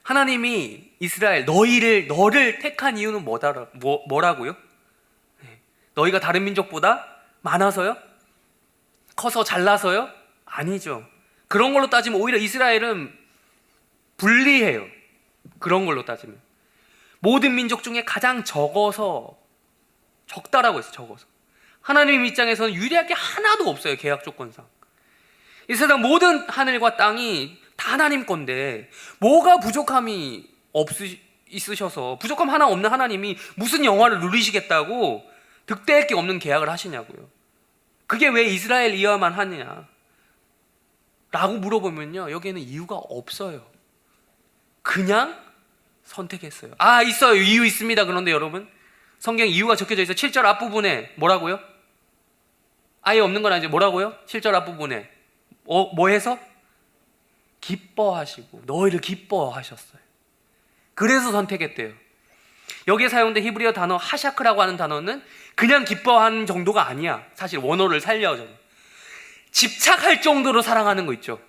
하나님이 이스라엘 너를 택한 이유는 뭐라고요? 너희가 다른 민족보다 많아서요? 커서 잘나서요? 아니죠. 그런 걸로 따지면 오히려 이스라엘은 불리해요. 그런 걸로 따지면 모든 민족 중에 가장 적다라고 했어요. 적어서. 하나님 입장에서는 유리할 게 하나도 없어요. 계약 조건상. 이 세상 모든 하늘과 땅이 다 하나님 건데 뭐가 부족함이 있으셔서 부족함 하나 없는 하나님이 무슨 영화를 누리시겠다고 득대할 게 없는 계약을 하시냐고요. 그게 왜 이스라엘이어야만 하느냐 라고 물어보면요, 여기에는 이유가 없어요. 그냥 선택했어요. 있어요. 이유 있습니다. 그런데 여러분, 성경에 이유가 적혀져 있어요. 7절 앞부분에 뭐라고요? 아예 없는 건 아니죠. 뭐라고요? 7절 앞부분에 뭐 해서? 기뻐하시고 너희를 기뻐하셨어요. 그래서 선택했대요. 여기에 사용된 히브리어 단어 하샤크라고 하는 단어는 그냥 기뻐하는 정도가 아니야. 사실 원어를 살려줘. 집착할 정도로 사랑하는 거 있죠.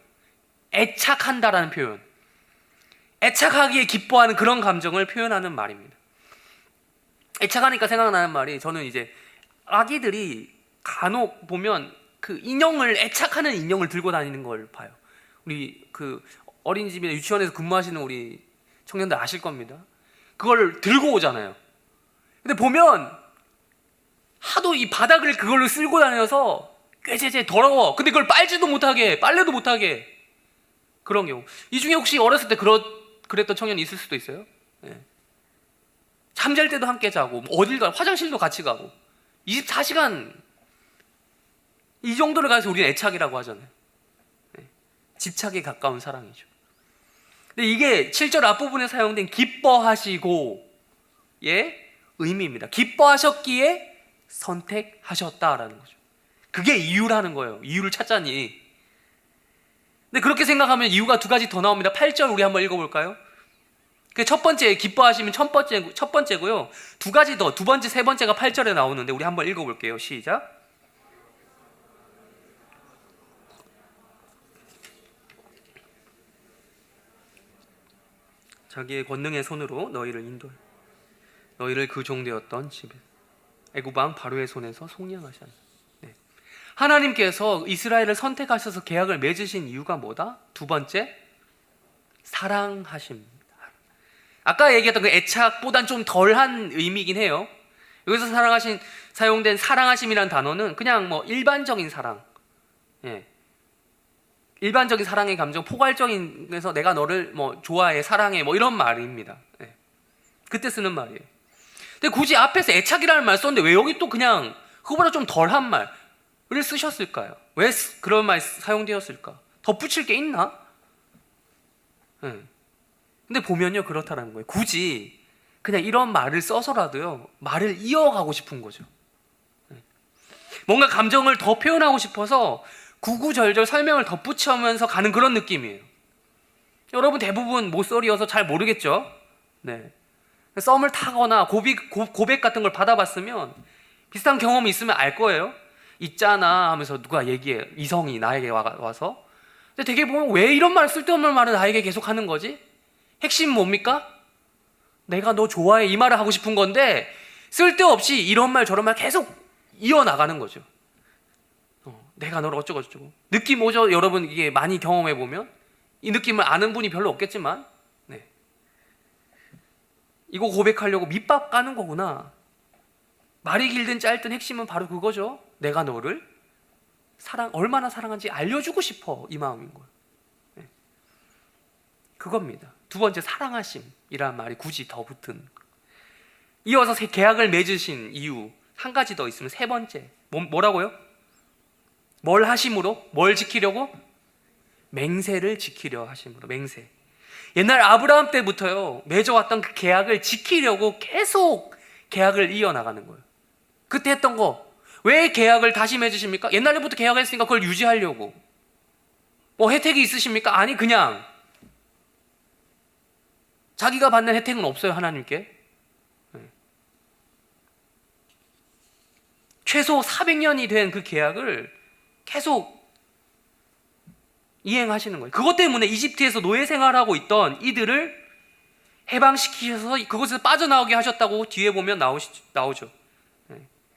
애착한다라는 표현. 애착하기에 기뻐하는 그런 감정을 표현하는 말입니다. 애착하니까 생각나는 말이, 저는 이제 아기들이 간혹 보면 그 애착하는 인형을 들고 다니는 걸 봐요. 우리 그 어린이집이나 유치원에서 근무하시는 우리 청년들 아실 겁니다. 그걸 들고 오잖아요. 근데 보면 하도 이 바닥을 그걸로 쓸고 다녀서 꾀죄죄 더러워. 근데 그걸 빨지도 못하게, 빨래도 못하게, 그런 경우. 이 중에 혹시 어렸을 때 그랬던 청년이 있을 수도 있어요. 네. 잠잘 때도 함께 자고, 어딜 가, 화장실도 같이 가고, 24시간 이 정도를 가서 우리는 애착이라고 하잖아요. 네. 집착에 가까운 사랑이죠. 근데 이게 7절 앞부분에 사용된 기뻐하시고의 의미입니다. 기뻐하셨기에 선택하셨다라는 거죠. 그게 이유라는 거예요. 이유를 찾자니. 근데 그렇게 생각하면 이유가 두 가지 더 나옵니다. 8절 우리 한번 읽어볼까요? 첫 번째, 기뻐하시면 첫 번째고요. 두 가지 더, 두 번째, 세 번째가 8절에 나오는데 우리 한번 읽어볼게요. 시작. 자기의 권능의 손으로 너희를 그 종되었던 집에 애굽 왕 바로의 손에서 속량하셨다. 네. 하나님께서 이스라엘을 선택하셔서 계약을 맺으신 이유가 뭐다? 두 번째, 사랑하십니다. 아까 얘기했던 그 애착보단 좀 덜한 의미이긴 해요. 여기서 사용된 사랑하심이라는 단어는 그냥 일반적인 사랑, 일반적인 사랑의 감정, 포괄적인, 그래서 내가 너를 좋아해, 사랑해, 이런 말입니다. 그때 쓰는 말이에요. 근데 굳이 앞에서 애착이라는 말 썼는데 왜 여기 또 그냥 그거보다 좀 덜한 말을 쓰셨을까요? 왜 그런 말 사용되었을까? 덧붙일 게 있나? 근데 보면요, 그렇다는 거예요. 굳이 그냥 이런 말을 써서라도요, 말을 이어가고 싶은 거죠. 뭔가 감정을 더 표현하고 싶어서 구구절절 설명을 덧붙이면서 가는 그런 느낌이에요. 여러분 대부분 모쏠이어서 잘 모르겠죠? 네. 썸을 타거나 고백 같은 걸 받아봤으면 비슷한 경험이 있으면 알 거예요. 있잖아 하면서 누가 얘기해. 이성이 나에게 와서. 근데 되게 보면 왜 이런 말, 쓸데없는 말을 나에게 계속 하는 거지? 핵심 뭡니까? 내가 너 좋아해 이 말을 하고 싶은 건데 쓸데없이 이런 말 저런 말 계속 이어나가는 거죠. 내가 너를 어쩌고 느낌 오죠? 여러분 이게 많이 경험해 보면 이 느낌을 아는 분이 별로 없겠지만 네. 이거 고백하려고 밑밥 까는 거구나. 말이 길든 짧든 핵심은 바로 그거죠. 내가 너를 얼마나 사랑한지 알려주고 싶어, 이 마음인 거예요. 네. 그겁니다. 두 번째, 사랑하심이라는 말이 굳이 더 붙은. 이어서 계약을 맺으신 이유 한 가지 더 있으면 세 번째, 뭐라고요? 뭘 하심으로? 뭘 지키려고? 맹세를 지키려 하심으로. 맹세. 옛날 아브라함 때부터요 맺어왔던 그 계약을 지키려고 계속 계약을 이어나가는 거예요. 그때 했던 거. 왜 계약을 다시 맺으십니까? 옛날부터 계약을 했으니까 그걸 유지하려고. 뭐 혜택이 있으십니까? 아니, 그냥 자기가 받는 혜택은 없어요, 하나님께. 최소 400년이 된 그 계약을 계속 이행하시는 거예요. 그것 때문에 이집트에서 노예 생활하고 있던 이들을 해방시키셔서 그곳에서 빠져나오게 하셨다고 뒤에 보면 나오죠.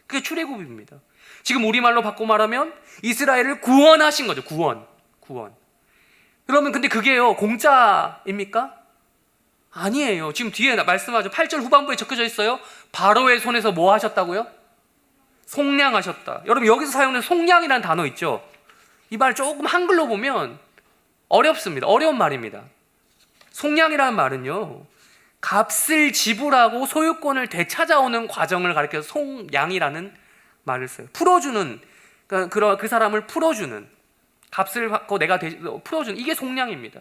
그게 출애굽입니다. 지금 우리말로 바꿔 말하면 이스라엘을 구원하신 거죠. 구원. 그러면 근데 그게요 공짜입니까? 아니에요. 지금 뒤에 말씀하죠. 8절 후반부에 적혀져 있어요. 바로의 손에서 뭐 하셨다고요? 속량하셨다. 여러분 여기서 사용된 속량이라는 단어 있죠. 이 말 조금 한글로 보면 어렵습니다. 어려운 말입니다. 속량이라는 말은요 값을 지불하고 소유권을 되찾아오는 과정을 가리켜서 속량이라는 말을 써요. 풀어주는, 그러니까 그 사람을 풀어주는, 값을 받고 내가 풀어주는, 이게 속량입니다.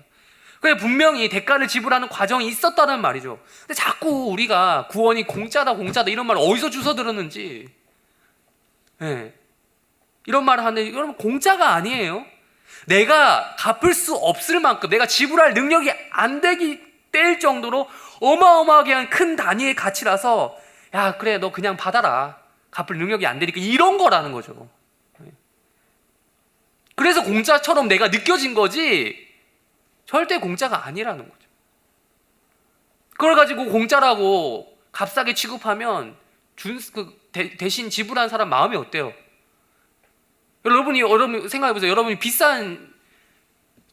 그래서 분명히 대가를 지불하는 과정이 있었다는 말이죠. 근데 자꾸 우리가 구원이 공짜다 이런 말 어디서 주워 들었는지, 네. 이런 말을 하는데 여러분 공짜가 아니에요. 내가 갚을 수 없을 만큼, 내가 지불할 능력이 안 되기 뗄 정도로 어마어마하게 큰 단위의 가치라서 야 그래 너 그냥 받아라, 갚을 능력이 안 되니까, 이런 거라는 거죠. 그래서 공짜처럼 내가 느껴진 거지 절대 공짜가 아니라는 거죠. 그걸 가지고 공짜라고 값싸게 취급하면 대신 지불한 사람 마음이 어때요? 여러분 생각해보세요. 여러분이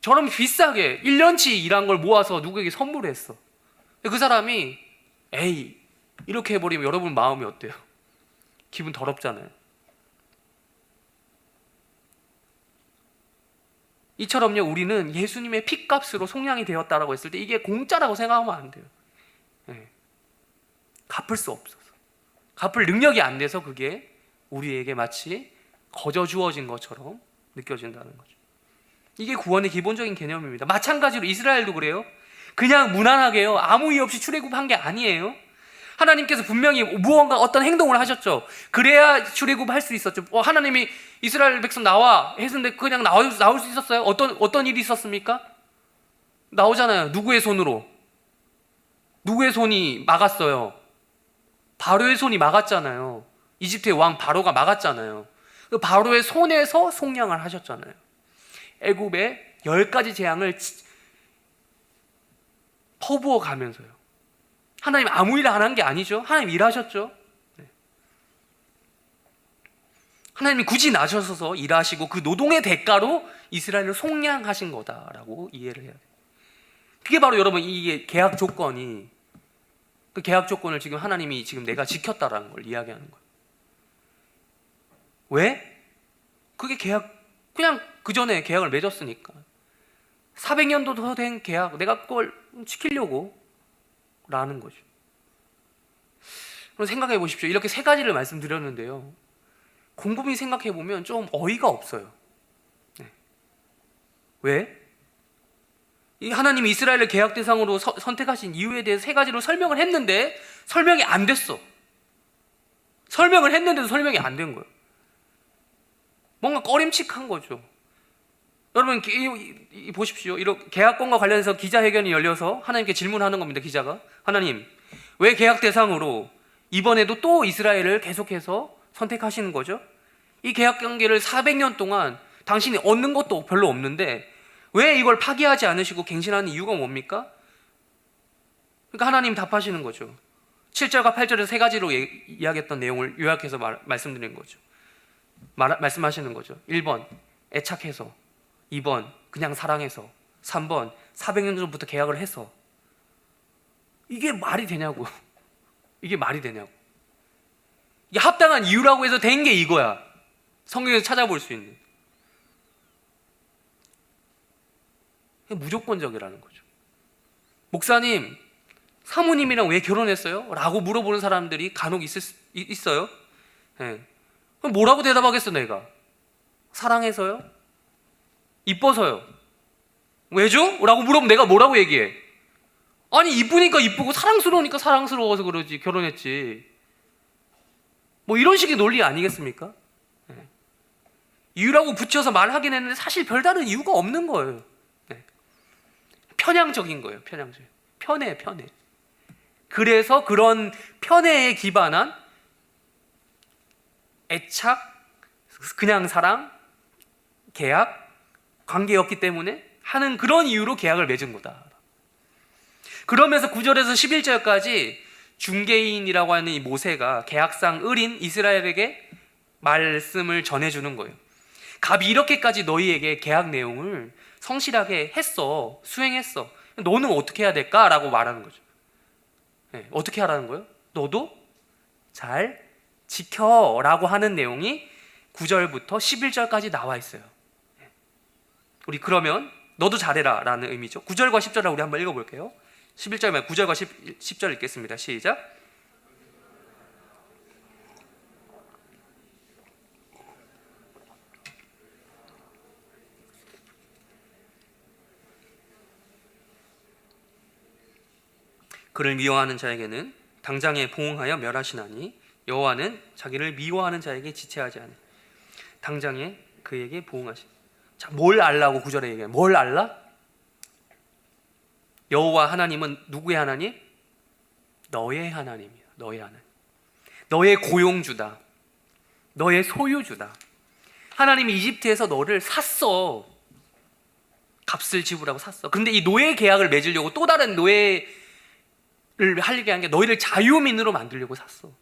저런 비싸게 1년치 일한 걸 모아서 누구에게 선물했어. 그 사람이 에이 이렇게 해버리면 여러분 마음이 어때요? 기분 더럽잖아요. 이처럼요 우리는 예수님의 핏값으로 속량이 되었다라고 했을 때 이게 공짜라고 생각하면 안 돼요. 네. 갚을 수 없어서, 갚을 능력이 안 돼서 그게 우리에게 마치 거저 주어진 것처럼 느껴진다는 거죠. 이게 구원의 기본적인 개념입니다. 마찬가지로 이스라엘도 그래요. 그냥 무난하게요 아무 이유 없이 출애굽한 게 아니에요. 하나님께서 분명히 무언가 어떤 행동을 하셨죠. 그래야 출애굽할 수 있었죠. 하나님이 이스라엘 백성 나와 했는데 그냥 나올 수 있었어요? 어떤 일이 있었습니까? 나오잖아요. 누구의 손으로? 누구의 손이 막았어요? 바로의 손이 막았잖아요. 이집트의 왕 바로가 막았잖아요. 그 바로의 손에서 속량을 하셨잖아요. 애굽의 10가지 재앙을 퍼부어 가면서요. 하나님 아무 일 안 한 게 아니죠. 하나님 일하셨죠. 하나님이 굳이 나셔서 일하시고 그 노동의 대가로 이스라엘을 속량하신 거다라고 이해를 해야 돼요. 그게 바로 여러분 이게 계약 조건이, 그 계약 조건을 지금 하나님이 지금 내가 지켰다라는 걸 이야기하는 거예요. 왜? 그게 그냥 그 전에 계약을 맺었으니까 400년도 더 된 계약, 내가 그걸 지키려고 라는 거죠. 그럼 생각해 보십시오. 이렇게 세 가지를 말씀드렸는데요 곰곰이 생각해 보면 좀 어이가 없어요. 네. 왜? 이 하나님이 이스라엘을 계약 대상으로 선택하신 이유에 대해서 세 가지로 설명을 했는데 설명이 안 됐어. 설명을 했는데도 설명이 안 된 거예요. 뭔가 꺼림칙한 거죠. 여러분 보십시오. 이런 계약권과 관련해서 기자회견이 열려서 하나님께 질문하는 겁니다. 기자가 하나님 왜 계약 대상으로 이번에도 또 이스라엘을 계속해서 선택하시는 거죠? 이 계약 관계를 400년 동안 당신이 얻는 것도 별로 없는데 왜 이걸 파기하지 않으시고 갱신하는 이유가 뭡니까? 그러니까 하나님 답하시는 거죠. 7절과 8절에서 세 가지로 이야기했던 내용을 요약해서 말씀드리는 거죠. 말씀하시는 거죠. 1번 애착해서, 2번 그냥 사랑해서, 3번 400년 전부터 계약을 해서. 이게 말이 되냐고. 이게 말이 되냐고. 이게 합당한 이유라고 해서 된 게 이거야. 성경에서 찾아볼 수 있는. 무조건적이라는 거죠. 목사님, 사모님이랑 왜 결혼했어요? 라고 물어보는 사람들이 간혹 있어요. 네. 그럼 뭐라고 대답하겠어 내가? 사랑해서요? 이뻐서요? 왜죠? 라고 물어보면 내가 뭐라고 얘기해? 아니 이쁘니까 이쁘고 사랑스러우니까 사랑스러워서 그러지 결혼했지. 뭐 이런 식의 논리 아니겠습니까? 네. 이유라고 붙여서 말하긴 했는데 사실 별다른 이유가 없는 거예요. 네. 편향적인 거예요. 편향적. 편해. 그래서 그런 편애에 기반한 애착, 그냥 사랑, 계약, 관계였기 때문에 하는 그런 이유로 계약을 맺은 거다. 그러면서 9절에서 11절까지 중개인이라고 하는 이 모세가 계약상 을인 이스라엘에게 말씀을 전해주는 거예요. 갑이 이렇게까지 너희에게 계약 내용을 성실하게 했어, 수행했어. 너는 어떻게 해야 될까? 라고 말하는 거죠. 네, 어떻게 하라는 거예요? 너도 잘 지켜 라고 하는 내용이 9절부터 11절까지 나와 있어요. 우리 그러면 너도 잘해라 라는 의미죠. 9절과 10절을 우리 한번 읽어볼게요. 11절 말 9절과 10절 읽겠습니다. 시작. 그를 미워하는 자에게는 당장에 보응하여 멸하시나니 여호와는 자기를 미워하는 자에게 지체하지 않으. 당장에 그에게 보응하시. 자, 뭘 알라고 9절에 얘기해요? 뭘 알라? 여호와 하나님은 누구의 하나님? 너의 하나님이야. 너의 하나님. 너의 고용주다. 너의 소유주다. 하나님이 이집트에서 너를 샀어. 값을 지불하고 샀어. 그런데 이 노예 계약을 맺으려고 또 다른 노예를 하게 한 게 너희를 자유민으로 만들려고 샀어.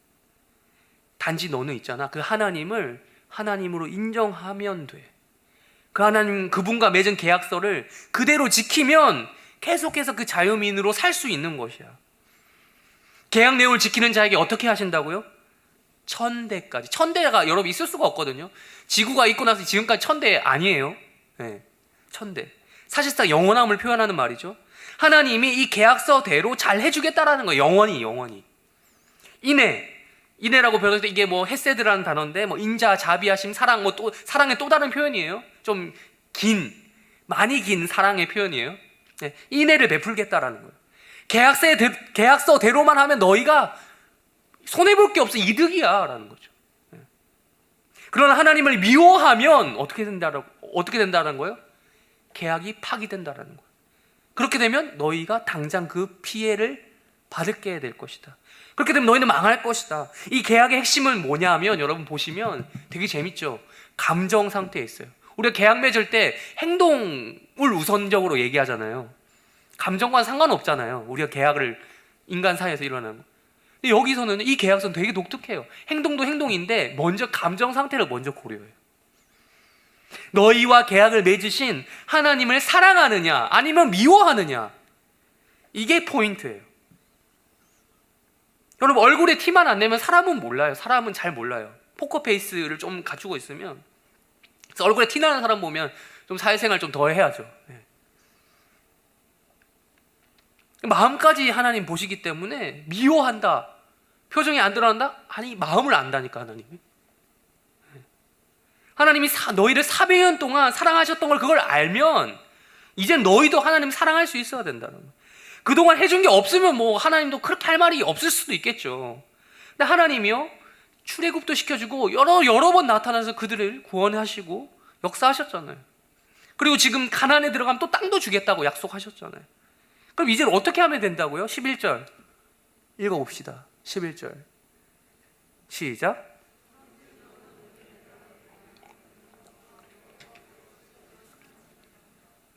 단지 너는 있잖아. 그 하나님을 하나님으로 인정하면 돼. 그 하나님, 그분과 맺은 계약서를 그대로 지키면 계속해서 그 자유민으로 살 수 있는 것이야. 계약 내용을 지키는 자에게 어떻게 하신다고요? 천대까지. 천대가 여러분 있을 수가 없거든요. 지구가 있고 나서 지금까지 천대 아니에요. 네, 천대. 사실상 영원함을 표현하는 말이죠. 하나님이 이 계약서대로 잘 해주겠다라는 거예요. 영원히. 인애라고 표현할 때 이게 뭐 헤세드라는 단어인데 뭐 인자, 자비하심, 사랑, 뭐 또 사랑의 또 다른 표현이에요. 좀 많이 긴 사랑의 표현이에요. 네, 인애를 베풀겠다라는 거예요. 계약서대로만 하면 너희가 손해볼 게 없어. 이득이야 라는 거죠. 네. 그러나 하나님을 미워하면 어떻게 된다는 거예요? 계약이 파기된다라는 거예요. 그렇게 되면 너희가 당장 그 피해를 받게 될 것이다. 그렇게 되면 너희는 망할 것이다. 이 계약의 핵심은 뭐냐면 여러분 보시면 되게 재밌죠. 감정 상태에 있어요. 우리가 계약 맺을 때 행동을 우선적으로 얘기하잖아요. 감정과는 상관없잖아요. 우리가 계약을 인간 사이에서 일어나는 거. 근데 여기서는 이 계약서는 되게 독특해요. 행동도 행동인데 먼저 감정 상태를 먼저 고려해요. 너희와 계약을 맺으신 하나님을 사랑하느냐 아니면 미워하느냐, 이게 포인트예요. 여러분 얼굴에 티만 안 내면 사람은 몰라요. 사람은 잘 몰라요. 포커페이스를 좀 갖추고 있으면. 그래서 얼굴에 티 나는 사람 보면 좀 사회생활 좀 더 해야죠. 네. 마음까지 하나님 보시기 때문에 미워한다, 표정이 안 드러난다? 아니 마음을 안다니까 하나님이. 하나님이 너희를 400년 동안 사랑하셨던 걸 그걸 알면 이제 너희도 하나님 사랑할 수 있어야 된다는 거예요. 그동안 해준 게 없으면 뭐 하나님도 그렇게 할 말이 없을 수도 있겠죠. 근데 하나님이요 출애굽도 시켜주고 여러 번 나타나서 그들을 구원하시고 역사하셨잖아요. 그리고 지금 가나안에 들어가면 또 땅도 주겠다고 약속하셨잖아요. 그럼 이제는 어떻게 하면 된다고요? 11절 읽어봅시다. 11절 시작.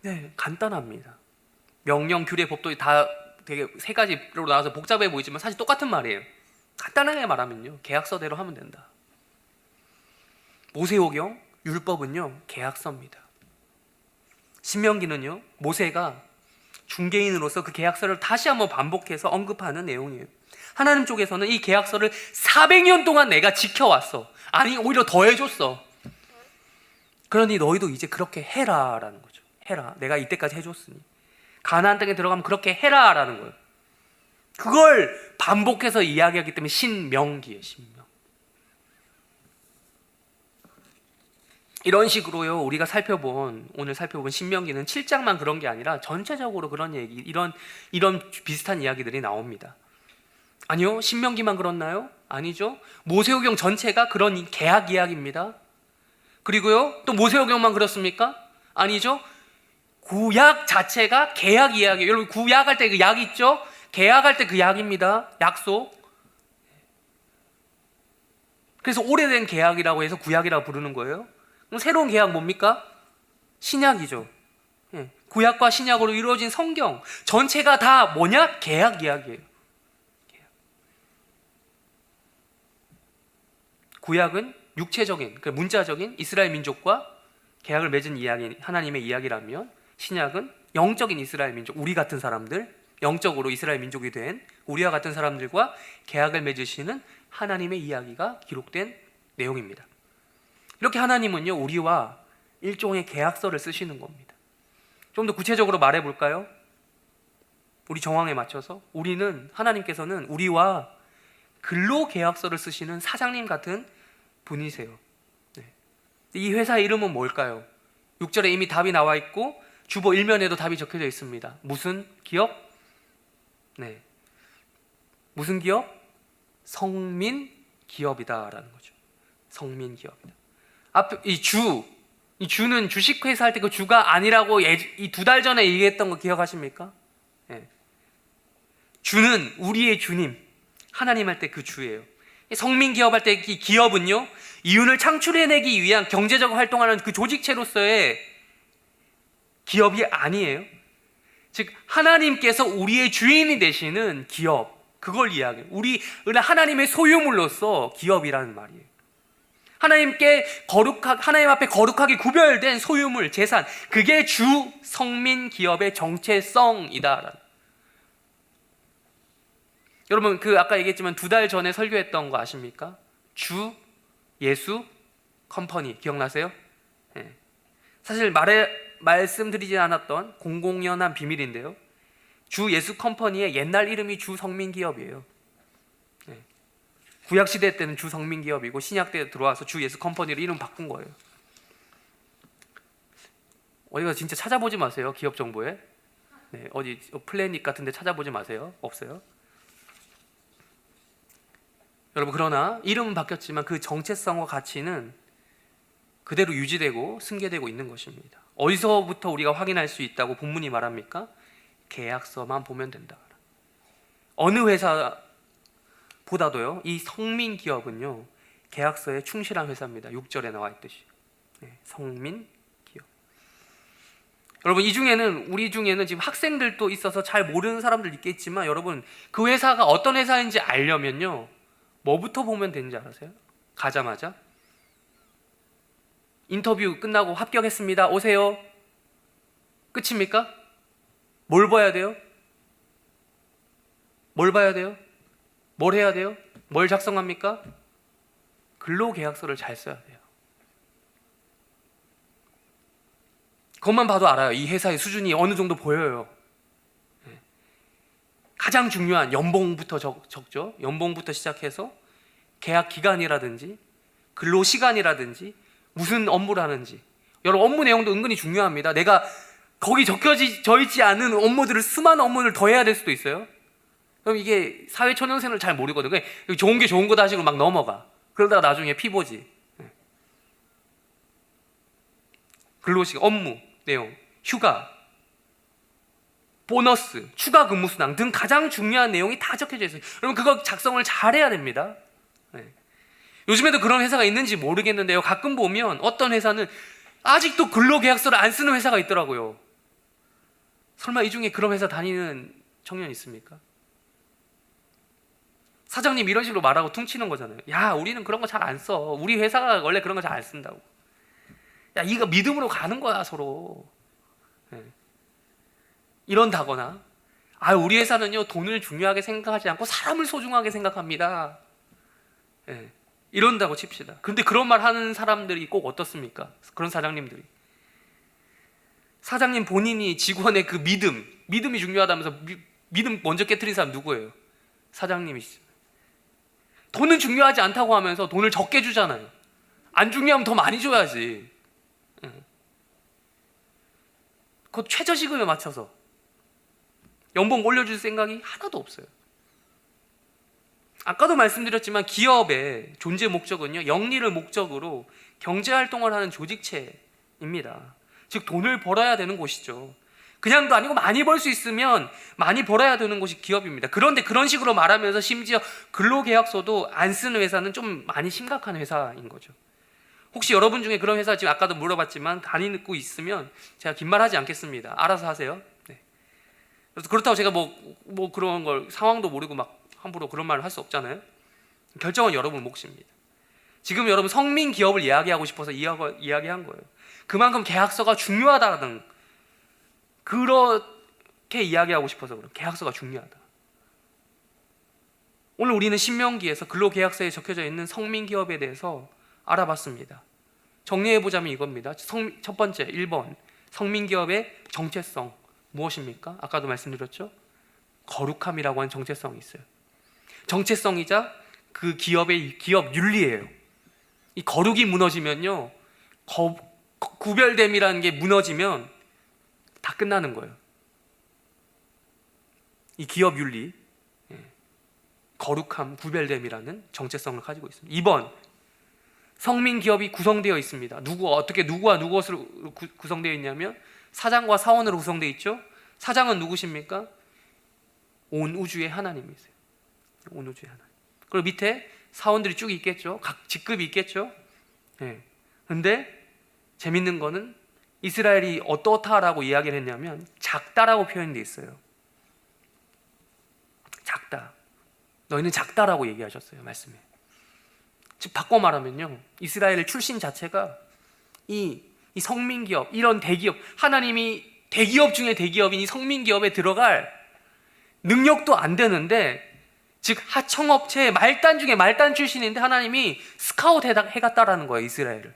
네, 간단합니다. 명령, 규례, 법도 다 되게 세 가지로 나와서 복잡해 보이지만 사실 똑같은 말이에요. 간단하게 말하면요, 계약서대로 하면 된다. 모세오경, 율법은요 계약서입니다. 신명기는요 모세가 중개인으로서 그 계약서를 다시 한번 반복해서 언급하는 내용이에요. 하나님 쪽에서는 이 계약서를 400년 동안 내가 지켜왔어. 아니 오히려 더해줬어. 그러니 너희도 이제 그렇게 해라라는 거죠. 해라. 내가 이때까지 해줬으니 가나안 땅에 들어가면 그렇게 해라라는 거예요. 그걸 반복해서 이야기하기 때문에 신명기예요. 신명. 이런 식으로요 우리가 오늘 살펴본 신명기는 7장만 그런 게 아니라 전체적으로 그런 얘기, 이런 비슷한 이야기들이 나옵니다. 아니요, 신명기만 그렇나요? 아니죠. 모세오경 전체가 그런 계약 이야기입니다. 그리고요 또 모세오경만 그렇습니까? 아니죠. 구약 자체가 계약 이야기예요. 여러분 구약할 때 그 약 있죠? 계약할 때 그 약입니다. 약속. 그래서 오래된 계약이라고 해서 구약이라고 부르는 거예요. 그럼 새로운 계약 뭡니까? 신약이죠. 구약과 신약으로 이루어진 성경 전체가 다 뭐냐? 계약 이야기예요. 구약은 육체적인, 문자적인 이스라엘 민족과 계약을 맺은 이야기, 하나님의 이야기라면 신약은 영적인 이스라엘 민족, 우리 같은 사람들, 영적으로 이스라엘 민족이 된 우리와 같은 사람들과 계약을 맺으시는 하나님의 이야기가 기록된 내용입니다. 이렇게 하나님은요 우리와 일종의 계약서를 쓰시는 겁니다. 좀 더 구체적으로 말해 볼까요? 우리 정황에 맞춰서 하나님께서는 우리와 근로 계약서를 쓰시는 사장님 같은 분이세요. 이 회사의 이름은 뭘까요? 6절에 이미 답이 나와 있고 주보 1면에도 답이 적혀져 있습니다. 무슨 기업? 네, 무슨 기업? 성민 기업이다라는 거죠. 성민 기업이다. 앞에 이 주는 주식회사 할 때 그 주가 아니라고 이 2달 전에 얘기했던 거 기억하십니까? 네. 주는 우리의 주님, 하나님 할 때 그 주예요. 성민 기업 할 때 이 기업은요 이윤을 창출해내기 위한 경제적 활동하는 그 조직체로서의 기업이 아니에요. 즉 하나님께서 우리의 주인이 되시는 기업, 그걸 이야기해요. 우리 하나님의 소유물로서 기업이라는 말이에요. 하나님 앞에 거룩하게 구별된 소유물, 재산, 그게 주 성민 기업의 정체성이다. 여러분 아까 얘기했지만 2달 전에 설교했던 거 아십니까? 주 예수 컴퍼니 기억나세요? 네. 사실 말씀드리지 않았던 공공연한 비밀인데요, 주 예수 컴퍼니의 옛날 이름이 주 성민 기업이에요. 네. 구약 시대 때는 주 성민 기업이고 신약 때 들어와서 주 예수 컴퍼니로 이름 바꾼 거예요. 어디 가서 진짜 찾아보지 마세요. 기업 정보에. 네, 어디 플래닛 같은 데 찾아보지 마세요. 없어요. 여러분 그러나 이름은 바뀌었지만 그 정체성과 가치는 그대로 유지되고 승계되고 있는 것입니다. 어디서부터 우리가 확인할 수 있다고 본문이 말합니까? 계약서만 보면 된다. 어느 회사보다도요 이 성민 기업은요 계약서에 충실한 회사입니다. 6절에 나와 있듯이. 성민 기업. 여러분 우리 중에는 지금 학생들도 있어서 잘 모르는 사람들 있겠지만 여러분 그 회사가 어떤 회사인지 알려면요 뭐부터 보면 되는지 아세요? 가자마자 인터뷰 끝나고 합격했습니다. 오세요. 끝입니까? 뭘 봐야 돼요? 뭘 봐야 돼요? 뭘 해야 돼요? 뭘 작성합니까? 근로계약서를 잘 써야 돼요. 그것만 봐도 알아요. 이 회사의 수준이 어느 정도 보여요. 가장 중요한 연봉부터 적죠. 연봉부터 시작해서 계약 기간이라든지 근로 시간이라든지 무슨 업무를 하는지. 여러분 업무 내용도 은근히 중요합니다. 내가 거기 적혀져 있지 않은 업무들을 수많은 업무를 더 해야 될 수도 있어요. 그럼 이게 사회초년생을 잘 모르거든요. 좋은 게 좋은 거다 하시고 막 넘어가. 그러다가 나중에 피보지. 근로시간, 업무, 내용, 휴가, 보너스, 추가 근무수당 등 가장 중요한 내용이 다 적혀져 있어요. 여러분 그거 작성을 잘해야 됩니다. 네. 요즘에도 그런 회사가 있는지 모르겠는데요, 가끔 보면 어떤 회사는 아직도 근로계약서를 안 쓰는 회사가 있더라고요. 설마 이 중에 그런 회사 다니는 청년 있습니까? 사장님 이런 식으로 말하고 퉁치는 거잖아요. 야, 우리는 그런 거 잘 안 써. 우리 회사가 원래 그런 거 잘 안 쓴다고. 야, 이거 믿음으로 가는 거야 서로. 네. 이런다거나, 우리 회사는요 돈을 중요하게 생각하지 않고 사람을 소중하게 생각합니다. 네. 이런다고 칩시다. 그런데 그런 말 하는 사람들이 꼭 어떻습니까? 그런 사장님들이. 사장님 본인이 직원의 그 믿음이 중요하다면서 믿음 먼저 깨트린 사람 누구예요? 사장님이시죠. 돈은 중요하지 않다고 하면서 돈을 적게 주잖아요. 안 중요하면 더 많이 줘야지. 그것 최저시급에 맞춰서 연봉 올려줄 생각이 하나도 없어요. 아까도 말씀드렸지만 기업의 존재 목적은요, 영리를 목적으로 경제활동을 하는 조직체입니다. 즉 돈을 벌어야 되는 곳이죠. 그냥도 아니고 많이 벌 수 있으면 많이 벌어야 되는 곳이 기업입니다. 그런데 그런 식으로 말하면서 심지어 근로계약서도 안 쓰는 회사는 좀 많이 심각한 회사인 거죠. 혹시 여러분 중에 그런 회사 지금 아까도 물어봤지만 다니고 있으면 제가 긴 말 하지 않겠습니다. 알아서 하세요. 네. 그래서 그렇다고 제가 뭐 그런 걸 상황도 모르고 막 함부로 그런 말을 할 수 없잖아요. 결정은 여러분 몫입니다. 지금 여러분 성민 기업을 이야기하고 싶어서 이야기한 거예요. 그만큼 계약서가 중요하다는, 그렇게 이야기하고 싶어서 그래요. 계약서가 중요하다. 오늘 우리는 신명기에서 근로계약서에 적혀져 있는 성민 기업에 대해서 알아봤습니다. 정리해보자면 이겁니다. 첫 번째, 1번 성민 기업의 정체성 무엇입니까? 아까도 말씀드렸죠. 거룩함이라고 하는 정체성이 있어요. 정체성이자 그 기업의 기업 윤리예요. 이 거룩이 무너지면요, 구별됨이라는 게 무너지면 다 끝나는 거예요. 이 기업 윤리, 거룩함, 구별됨이라는 정체성을 가지고 있습니다. 2번, 성민 기업이 구성되어 있습니다. 누구와 누구로 구성되어 있냐면 사장과 사원으로 구성되어 있죠. 사장은 누구십니까? 온 우주의 하나님이세요. 온 우주의 하나님. 그리고 밑에 사원들이 쭉 있겠죠. 각 직급이 있겠죠. 근데 재밌는 거는 이스라엘이 어떻다라고 이야기를 했냐면 작다라고 표현되어 있어요. 작다. 너희는 작다라고 얘기하셨어요, 말씀에. 즉 바꿔 말하면요, 이스라엘 출신 자체가 이 성민기업, 이런 대기업, 하나님이 대기업 중에 대기업인 이 성민기업에 들어갈 능력도 안 되는데, 즉 하청업체 말단 중에 말단 출신인데 하나님이 스카우트 해갔다라는 거예요, 이스라엘을.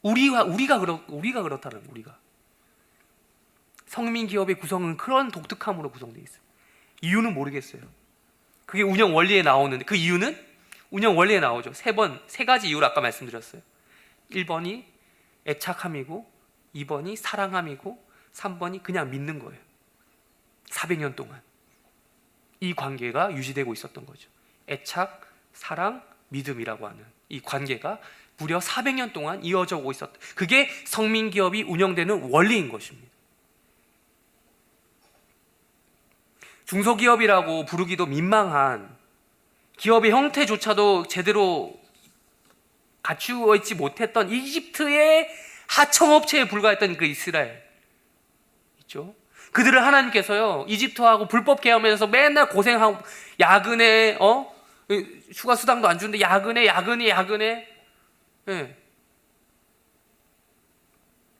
우리가 그렇다는, 우리가 성민기업의 구성은 그런 독특함으로 구성되어 있어요. 이유는 모르겠어요. 그게 운영 원리에 나오는데, 그 이유는 운영 원리에 나오죠. 세 가지 이유를 아까 말씀드렸어요. 1번이 애착함이고, 2번이 사랑함이고, 3번이 그냥 믿는 거예요. 400년 동안 이 관계가 유지되고 있었던 거죠. 애착, 사랑, 믿음이라고 하는 이 관계가 무려 400년 동안 이어져 오고 있었다. 그게 성민기업이 운영되는 원리인 것입니다. 중소기업이라고 부르기도 민망한, 기업의 형태조차도 제대로 갖추어 있지 못했던 이집트의 하청업체에 불과했던 그 이스라엘 있죠. 그들을 하나님께서요, 이집트하고 불법 계약하면서 맨날 고생하고 야근에 휴가 수당도 안 주는데 야근에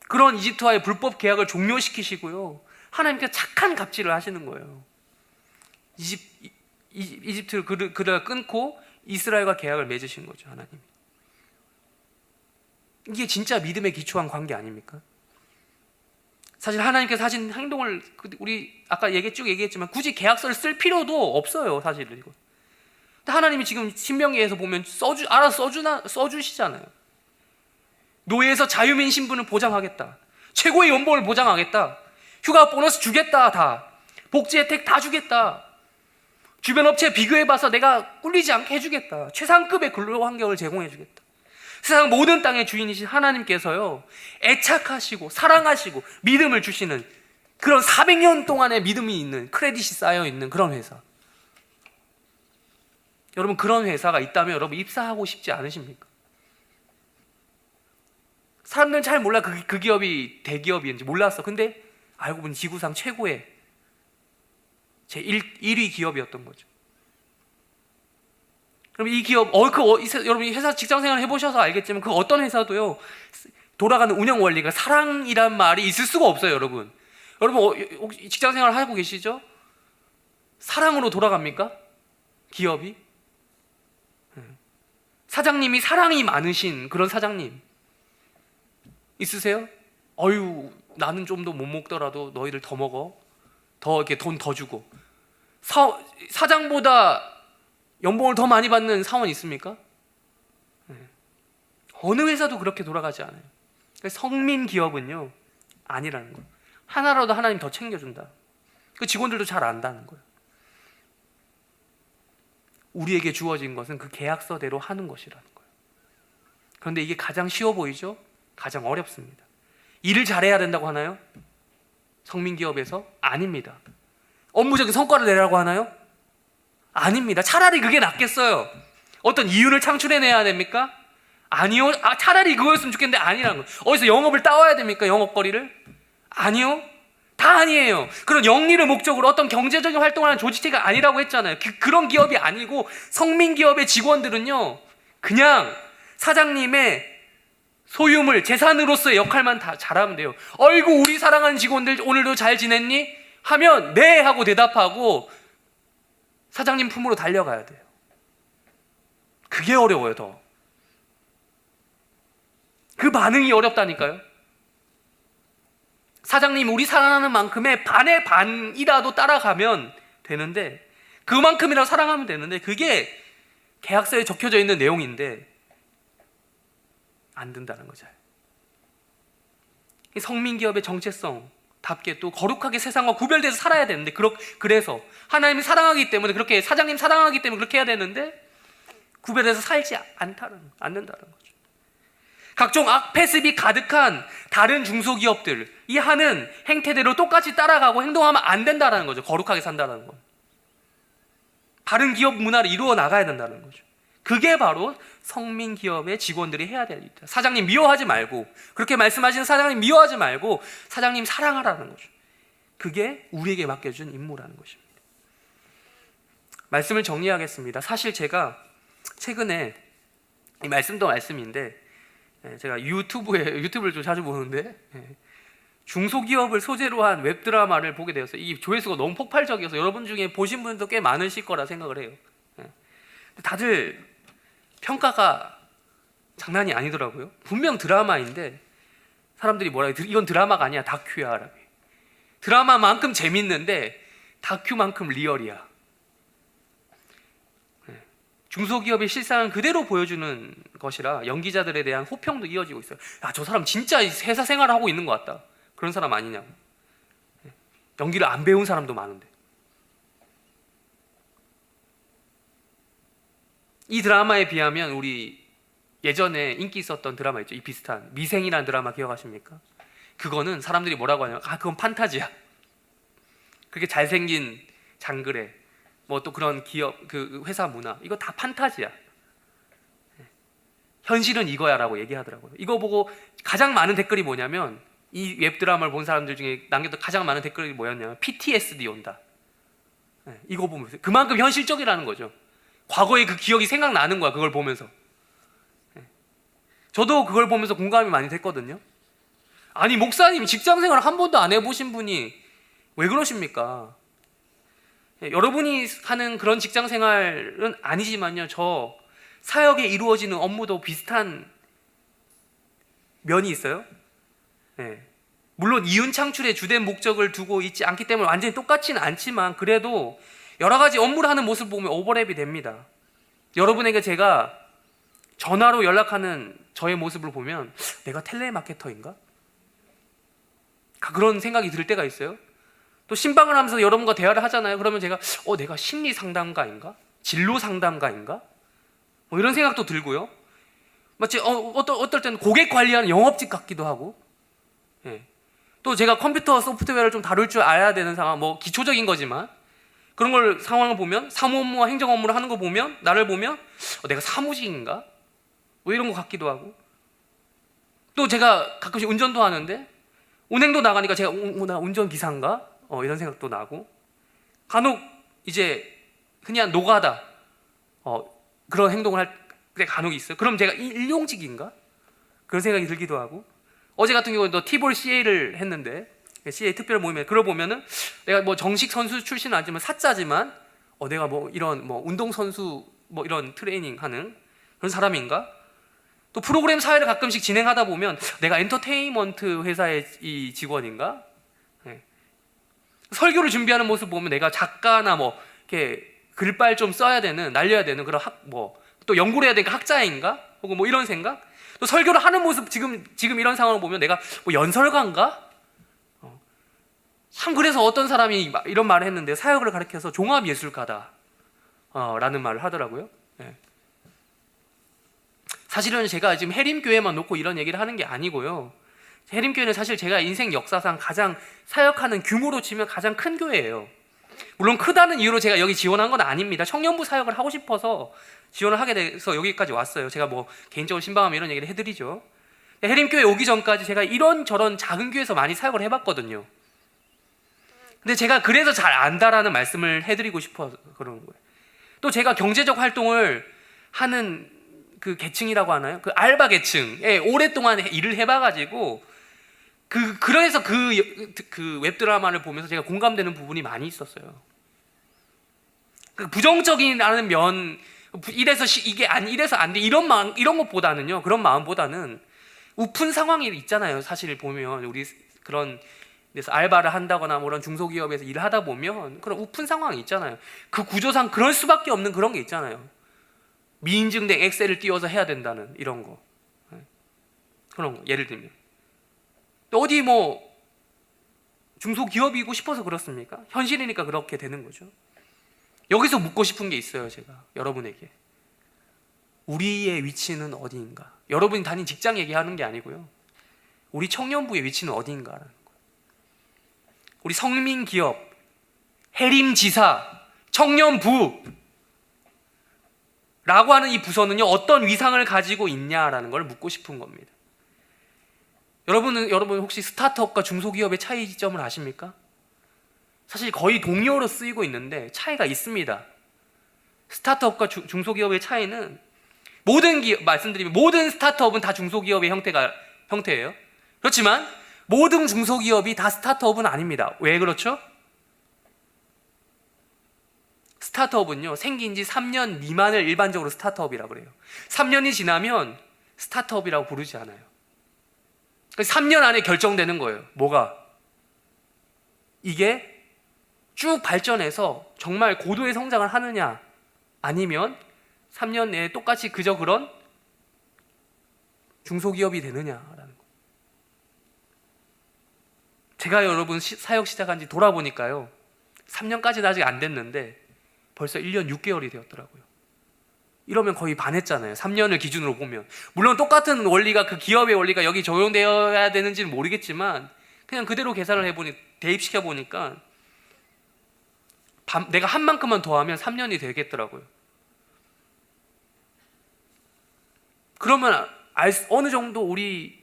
그런 이집트와의 불법 계약을 종료시키시고요, 하나님께서 착한 갑질을 하시는 거예요. 이집트를 그를 끊고 이스라엘과 계약을 맺으신 거죠, 하나님. 이게 진짜 믿음에 기초한 관계 아닙니까? 사실 하나님께서 하신 행동을 우리 아까 쭉 얘기했지만 굳이 계약서를 쓸 필요도 없어요, 사실 이거. 근데 하나님이 지금 신명기에서 보면 알아서 써주시잖아요. 노예에서 자유민 신분을 보장하겠다. 최고의 연봉을 보장하겠다. 휴가 보너스 주겠다. 다 복지 혜택 다 주겠다. 주변 업체에 비교해봐서 내가 꿀리지 않게 해주겠다. 최상급의 근로 환경을 제공해주겠다. 세상 모든 땅의 주인이신 하나님께서요, 애착하시고 사랑하시고 믿음을 주시는 그런 400년 동안의 믿음이 있는, 크레딧이 쌓여 있는 그런 회사. 여러분, 그런 회사가 있다면 여러분 입사하고 싶지 않으십니까? 사람들은 잘 몰라. 그 기업이 대기업인지 몰랐어. 근데 알고 보니 지구상 최고의 제 1위 기업이었던 거죠. 그럼 이 기업, 여러분이 회사 직장생활 해보셔서 알겠지만 그 어떤 회사도요, 돌아가는 운영 원리가 사랑이란 말이 있을 수가 없어요. 여러분 혹시 직장생활 하고 계시죠? 사랑으로 돌아갑니까? 기업이? 사장님이 사랑이 많으신 그런 사장님 있으세요? 나는 좀 더 못 먹더라도 너희들 더 먹어, 더 이렇게 돈 더 주고. 사장보다 연봉을 더 많이 받는 사원 있습니까? 어느 회사도 그렇게 돌아가지 않아요. 성민 기업은요, 아니라는 거예요. 하나라도 하나님 더 챙겨준다. 그 직원들도 잘 안다는 거예요. 우리에게 주어진 것은 그 계약서대로 하는 것이라는 거예요. 그런데 이게 가장 쉬워 보이죠? 가장 어렵습니다. 일을 잘해야 된다고 하나요? 성민 기업에서? 아닙니다. 업무적인 성과를 내라고 하나요? 아닙니다. 차라리 그게 낫겠어요. 어떤 이윤을 창출해내야 됩니까? 아니요. 차라리 그거였으면 좋겠는데 아니라는 거예요. 어디서 영업을 따와야 됩니까? 영업거리를? 아니요. 다 아니에요. 그런 영리를 목적으로 어떤 경제적인 활동을 하는 조직체가 아니라고 했잖아요. 그런 기업이 아니고, 성민기업의 직원들은요, 그냥 사장님의 소유물, 재산으로서의 역할만 다 잘하면 돼요. 어이구, 우리 사랑하는 직원들 오늘도 잘 지냈니? 하면 네 하고 대답하고 사장님 품으로 달려가야 돼요. 그게 어려워요. 더 그 반응이 어렵다니까요. 사장님 우리 사랑하는 만큼의 반의 반이라도 따라가면 되는데, 그만큼이라도 사랑하면 되는데, 그게 계약서에 적혀져 있는 내용인데 안 된다는 거죠. 성민기업의 정체성답게 또 거룩하게 세상과 구별돼서 살아야 되는데, 그래서 하나님이 사랑하기 때문에 그렇게, 사장님 사랑하기 때문에 그렇게 해야 되는데 구별해서 살지 않는다는 거죠. 각종 악패습이 가득한 다른 중소기업들, 이 하는 행태대로 똑같이 따라가고 행동하면 안 된다는 거죠. 거룩하게 산다는 건. 바른 기업 문화를 이루어 나가야 된다는 거죠. 그게 바로 성민기업의 직원들이 해야 될 일이다. 사장님 미워하지 말고, 그렇게 말씀하시는 사장님 미워하지 말고 사장님 사랑하라는 거죠. 그게 우리에게 맡겨준 임무라는 것입니다. 말씀을 정리하겠습니다. 사실 제가 최근에, 이 말씀도 말씀인데, 제가 유튜브를 좀 자주 보는데 중소기업을 소재로 한 웹드라마를 보게 되었어요. 이 조회수가 너무 폭발적이어서 여러분 중에 보신 분도 꽤 많으실 거라 생각을 해요. 다들 평가가 장난이 아니더라고요. 분명 드라마인데 사람들이 뭐라고 해요? 이건 드라마가 아니야, 다큐야 라고 해요. 드라마만큼 재밌는데 다큐만큼 리얼이야. 중소기업의 실상을 그대로 보여주는 것이라 연기자들에 대한 호평도 이어지고 있어요. 저 사람 진짜 회사 생활을 하고 있는 것 같다. 그런 사람 아니냐고. 연기를 안 배운 사람도 많은데. 이 드라마에 비하면 우리 예전에 인기 있었던 드라마 있죠. 이 비슷한 미생이라는 드라마 기억하십니까? 그거는 사람들이 뭐라고 하냐면, 그건 판타지야. 그렇게 잘생긴 장그래, 뭐 또 그런 기업, 그 회사 문화, 이거 다 판타지야. 현실은 이거야 라고 얘기하더라고요. 이거 보고 가장 많은 댓글이 뭐냐면, 이 웹드라마를 본 사람들 중에 남겼던 가장 많은 댓글이 뭐였냐면 PTSD 온다. 이거 보면서 그만큼 현실적이라는 거죠. 과거의 그 기억이 생각나는 거야, 그걸 보면서. 저도 그걸 보면서 공감이 많이 됐거든요. 아니, 목사님 직장생활 한 번도 안 해보신 분이 왜 그러십니까? 여러분이 하는 그런 직장생활은 아니지만요, 저 사역에 이루어지는 업무도 비슷한 면이 있어요. 물론 이윤 창출의 주된 목적을 두고 있지 않기 때문에 완전히 똑같지는 않지만, 그래도 여러 가지 업무를 하는 모습을 보면 오버랩이 됩니다. 여러분에게 제가 전화로 연락하는 저의 모습을 보면 내가 텔레마케터인가? 그런 생각이 들 때가 있어요. 또 신방을 하면서 여러분과 대화를 하잖아요. 그러면 제가 내가 심리 상담가인가? 진로 상담가인가? 뭐 이런 생각도 들고요. 마치 어떨 때는 고객 관리하는 영업직 같기도 하고, 예. 또 제가 컴퓨터 소프트웨어를 좀 다룰 줄 알아야 되는 상황, 뭐 기초적인 거지만 그런 걸 상황을 보면 사무 업무와 행정 업무를 하는 거 보면 나를 보면 내가 사무직인가? 뭐 이런 거 같기도 하고, 또 제가 가끔씩 운전도 하는데 운행도 나가니까 제가 나 운전기사인가? 이런 생각도 나고, 간혹 이제 그냥 노가다 그런 행동을 할 때 간혹 있어요. 그럼 제가 일용직인가? 그런 생각이 들기도 하고, 어제 같은 경우는 또 티볼 CA를 했는데 CA 특별 모임에 그걸 보면은 내가 뭐 정식 선수 출신은 아니지만 사자지만 내가 뭐 이런 뭐 운동 선수 뭐 이런 트레이닝 하는 그런 사람인가? 또 프로그램 사회를 가끔씩 진행하다 보면 내가 엔터테인먼트 회사의 이 직원인가? 네. 설교를 준비하는 모습 보면 내가 작가나 뭐 이렇게 글빨 좀 써야 되는, 날려야 되는 그런 또 연구를 해야 되니까 학자인가? 혹은 뭐 이런 생각? 또 설교를 하는 모습 지금 이런 상황을 보면 내가 뭐 연설가인가? 참, 그래서 어떤 사람이 이런 말을 했는데, 사역을 가리켜서 종합예술가다 라는 말을 하더라고요. 네. 사실은 제가 지금 해림교회만 놓고 이런 얘기를 하는 게 아니고요, 해림교회는 사실 제가 인생 역사상 가장 사역하는 규모로 치면 가장 큰 교회예요. 물론 크다는 이유로 제가 여기 지원한 건 아닙니다. 청년부 사역을 하고 싶어서 지원을 하게 돼서 여기까지 왔어요. 제가 뭐 개인적으로 신방하면 이런 얘기를 해드리죠. 해림교회 오기 전까지 제가 이런저런 작은 교회에서 많이 사역을 해봤거든요. 근데 제가 그래서 잘 안다라는 말씀을 해드리고 싶어서 그러는 거예요. 또 제가 경제적 활동을 하는 그 계층이라고 하나요? 그 알바 계층에 오랫동안 일을 해봐가지고 그래서 그 웹드라마를 보면서 제가 공감되는 부분이 많이 있었어요. 그 부정적이라는 면, 이래서 이래서 안 돼, 이런 것보다는요, 그런 마음보다는 우픈 상황이 있잖아요. 사실 보면 우리 그런 데서 알바를 한다거나 뭐 그런 중소기업에서 일을 하다 보면 그런 우픈 상황이 있잖아요. 그 구조상 그럴 수밖에 없는 그런 게 있잖아요. 미인증된 엑셀을 띄워서 해야 된다는 이런 거. 그런 거 예를 들면 또 어디 뭐 중소기업이고 싶어서 그렇습니까? 현실이니까 그렇게 되는 거죠. 여기서 묻고 싶은 게 있어요. 제가 여러분에게 우리의 위치는 어디인가? 여러분이 다닌 직장 얘기하는 게 아니고요, 우리 청년부의 위치는 어디인가라는 거예요. 우리 성민기업, 해림지사, 청년부 라고 하는 이 부서는요, 어떤 위상을 가지고 있냐라는 걸 묻고 싶은 겁니다. 여러분 혹시 스타트업과 중소기업의 차이점을 아십니까? 사실 거의 동의어로 쓰이고 있는데 차이가 있습니다. 스타트업과 중소기업의 차이는, 말씀드리면 모든 스타트업은 다 중소기업의 형태예요. 그렇지만 모든 중소기업이 다 스타트업은 아닙니다. 왜 그렇죠? 스타트업은요, 생긴 지 3년 미만을 일반적으로 스타트업이라고 그래요. 3년이 지나면 스타트업이라고 부르지 않아요. 3년 안에 결정되는 거예요. 뭐가? 이게 쭉 발전해서 정말 고도의 성장을 하느냐, 아니면 3년 내에 똑같이 그저 그런 중소기업이 되느냐라는 거. 제가 여러분 사역 시작한 지 돌아보니까요, 3년까지는 아직 안 됐는데 벌써 1년 6개월이 되었더라고요. 이러면 거의 반했잖아요. 3년을 기준으로 보면. 물론 똑같은 원리가, 그 기업의 원리가 여기 적용되어야 되는지는 모르겠지만 그냥 그대로 계산을 대입시켜 보니까 내가 한 만큼만 더하면 3년이 되겠더라고요. 그러면 어느 정도 우리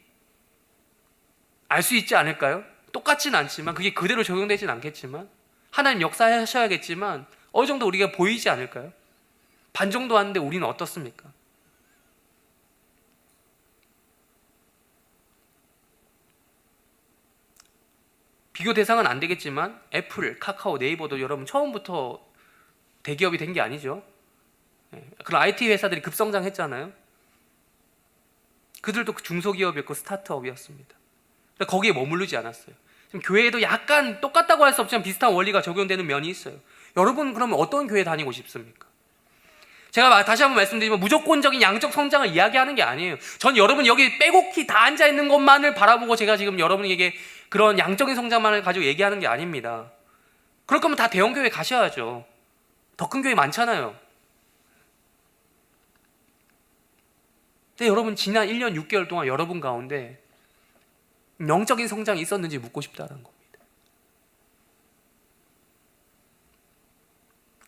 알 수 있지 않을까요? 똑같지는 않지만, 그게 그대로 적용되진 않겠지만, 하나님 역사하셔야겠지만 어느 정도 우리가 보이지 않을까요? 반 정도 하는데 우리는 어떻습니까? 비교 대상은 안 되겠지만 애플, 카카오, 네이버도 여러분 처음부터 대기업이 된 게 아니죠. 그런 IT 회사들이 급성장했잖아요. 그들도 중소기업이었고 스타트업이었습니다. 거기에 머무르지 않았어요. 지금 교회에도 약간 똑같다고 할 수 없지만 비슷한 원리가 적용되는 면이 있어요. 여러분 그러면 어떤 교회 다니고 싶습니까? 제가 다시 한번 말씀드리면 무조건적인 양적 성장을 이야기하는 게 아니에요. 전 여러분 여기 빼곡히 다 앉아있는 것만을 바라보고 제가 지금 여러분에게 그런 양적인 성장만을 가지고 얘기하는 게 아닙니다. 그럴 거면 다 대형교회 가셔야죠. 더 큰 교회 많잖아요. 근데 여러분 지난 1년 6개월 동안 여러분 가운데 영적인 성장이 있었는지 묻고 싶다는 겁니다.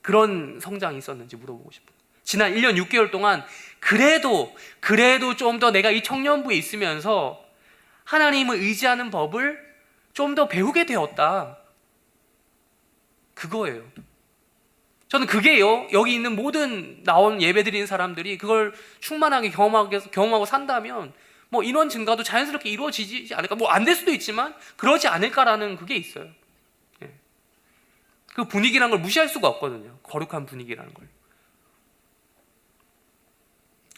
그런 성장이 있었는지 물어보고 싶어요. 지난 1년 6개월 동안 그래도 좀 더 내가 이 청년부에 있으면서 하나님을 의지하는 법을 좀 더 배우게 되었다. 그거예요. 저는 그게요, 여기 있는 모든 나온 예배 드리는 사람들이 그걸 충만하게 경험하고 산다면 뭐 인원 증가도 자연스럽게 이루어지지 않을까. 뭐 안 될 수도 있지만 그러지 않을까라는 그게 있어요. 예. 그 분위기라는 걸 무시할 수가 없거든요. 거룩한 분위기라는 걸.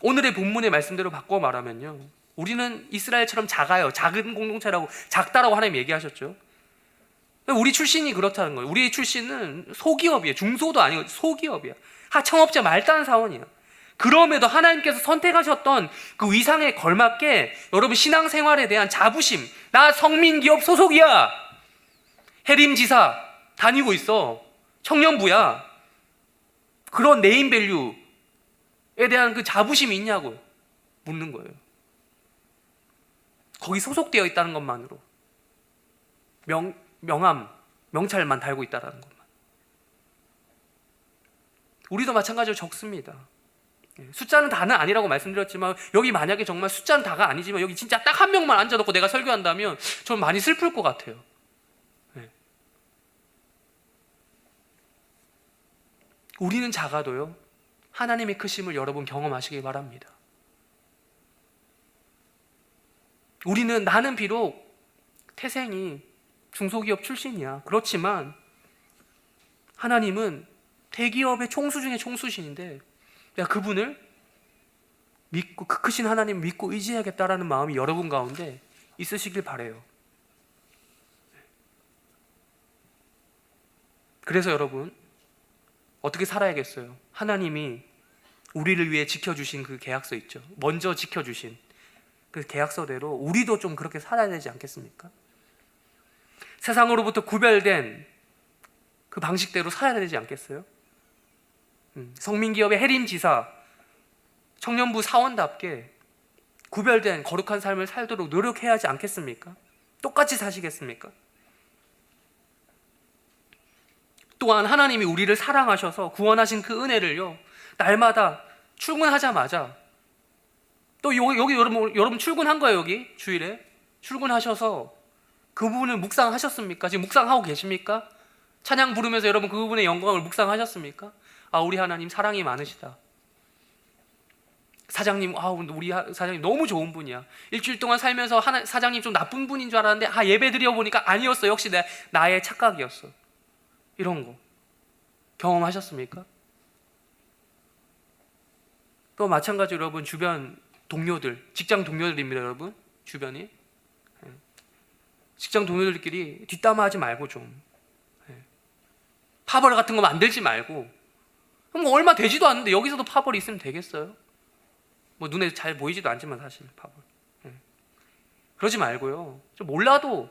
오늘의 본문의 말씀대로 바꿔 말하면요, 우리는 이스라엘처럼 작아요. 작은 공동체라고, 작다라고 하나님 얘기하셨죠. 우리 출신이 그렇다는 거예요. 우리 출신은 소기업이에요. 중소도 아니고 소기업이야. 하청업체 말단 사원이야. 그럼에도 하나님께서 선택하셨던 그 위상에 걸맞게 여러분 신앙생활에 대한 자부심, 나 성민기업 소속이야, 해림지사 다니고 있어, 청년부야, 그런 네임밸류에 대한 그 자부심이 있냐고 묻는 거예요. 거기 소속되어 있다는 것만으로 명함, 명찰만 달고 있다는 것만. 우리도 마찬가지로 적습니다. 숫자는 다는 아니라고 말씀드렸지만, 여기 만약에 정말 숫자는 다가 아니지만 여기 진짜 딱 한 명만 앉아놓고 내가 설교한다면 좀 많이 슬플 것 같아요. 우리는 작아도요, 하나님의 크심을 여러분 경험하시길 바랍니다. 나는 비록 태생이 중소기업 출신이야. 그렇지만 하나님은 대기업의 총수 중에 총수신인데 내가 그분을 믿고, 그 크신 하나님 믿고 의지해야겠다라는 마음이 여러분 가운데 있으시길 바라요. 그래서 여러분 어떻게 살아야겠어요? 하나님이 우리를 위해 지켜주신 그 계약서 있죠. 먼저 지켜주신 그 계약서대로 우리도 좀 그렇게 살아야 되지 않겠습니까? 세상으로부터 구별된 그 방식대로 살아야 되지 않겠어요? 성민기업의 해림지사, 청년부 사원답게 구별된 거룩한 삶을 살도록 노력해야 하지 않겠습니까? 똑같이 사시겠습니까? 또한 하나님이 우리를 사랑하셔서 구원하신 그 은혜를요, 날마다 출근하자마자, 또 여기 여러분 출근한 거예요. 여기 주일에 출근하셔서 그 부분을 묵상하셨습니까? 지금 묵상하고 계십니까? 찬양 부르면서 여러분 그 부분의 영광을 묵상하셨습니까? 아, 우리 하나님 사랑이 많으시다. 사장님, 우리 사장님 너무 좋은 분이야. 일주일 동안 살면서 사장님 좀 나쁜 분인 줄 알았는데 예배 드려보니까 아니었어. 역시 나의 착각이었어. 이런 거 경험하셨습니까? 또 마찬가지로 여러분 주변 동료들, 직장 동료들입니다. 여러분 주변이 직장 동료들끼리 뒷담화하지 말고 좀 파벌 같은 거 만들지 말고, 뭐 얼마 되지도 않는데 여기서도 파벌이 있으면 되겠어요? 뭐 눈에 잘 보이지도 않지만 사실 파벌. 그러지 말고요, 좀 몰라도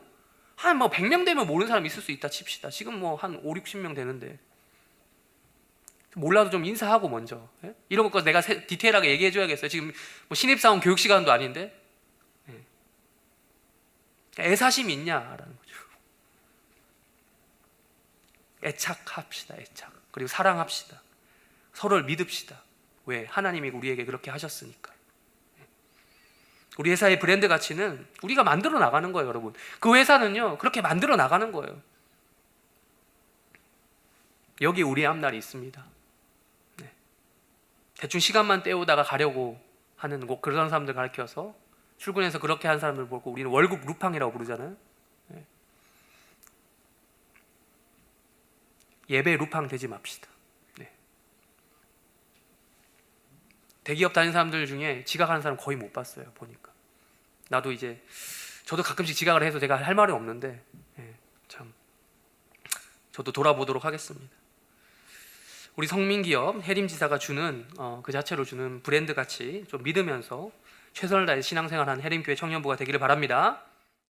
한 뭐 100명 되면 모르는 사람 있을 수 있다 칩시다. 지금 뭐 한 5, 60명 되는데 몰라도 좀 인사하고 먼저, 이런 것 내가 디테일하게 얘기해 줘야겠어요. 지금 뭐 신입사원 교육 시간도 아닌데 애사심이 있냐라는 거죠. 애착합시다. 애착. 그리고 사랑합시다. 서로를 믿읍시다. 왜? 하나님이 우리에게 그렇게 하셨으니까. 우리 회사의 브랜드 가치는 우리가 만들어 나가는 거예요. 여러분 그 회사는요 그렇게 만들어 나가는 거예요. 여기 우리의 앞날이 있습니다. 대충 시간만 때우다가 가려고 하는 그런 사람들 가르쳐서 출근해서 그렇게 하는 사람들 보고 우리는 월급 루팡이라고 부르잖아요. 예배 루팡 되지 맙시다. 대기업 다니는 사람들 중에 지각하는 사람 거의 못 봤어요. 보니까 저도 가끔씩 지각을 해서 제가 할 말이 없는데 참 저도 돌아보도록 하겠습니다. 우리 성민기업 해림지사가 주는 그 자체로 주는 브랜드 가치 좀 믿으면서 최선을 다해 신앙생활하는 해림교회 청년부가 되기를 바랍니다.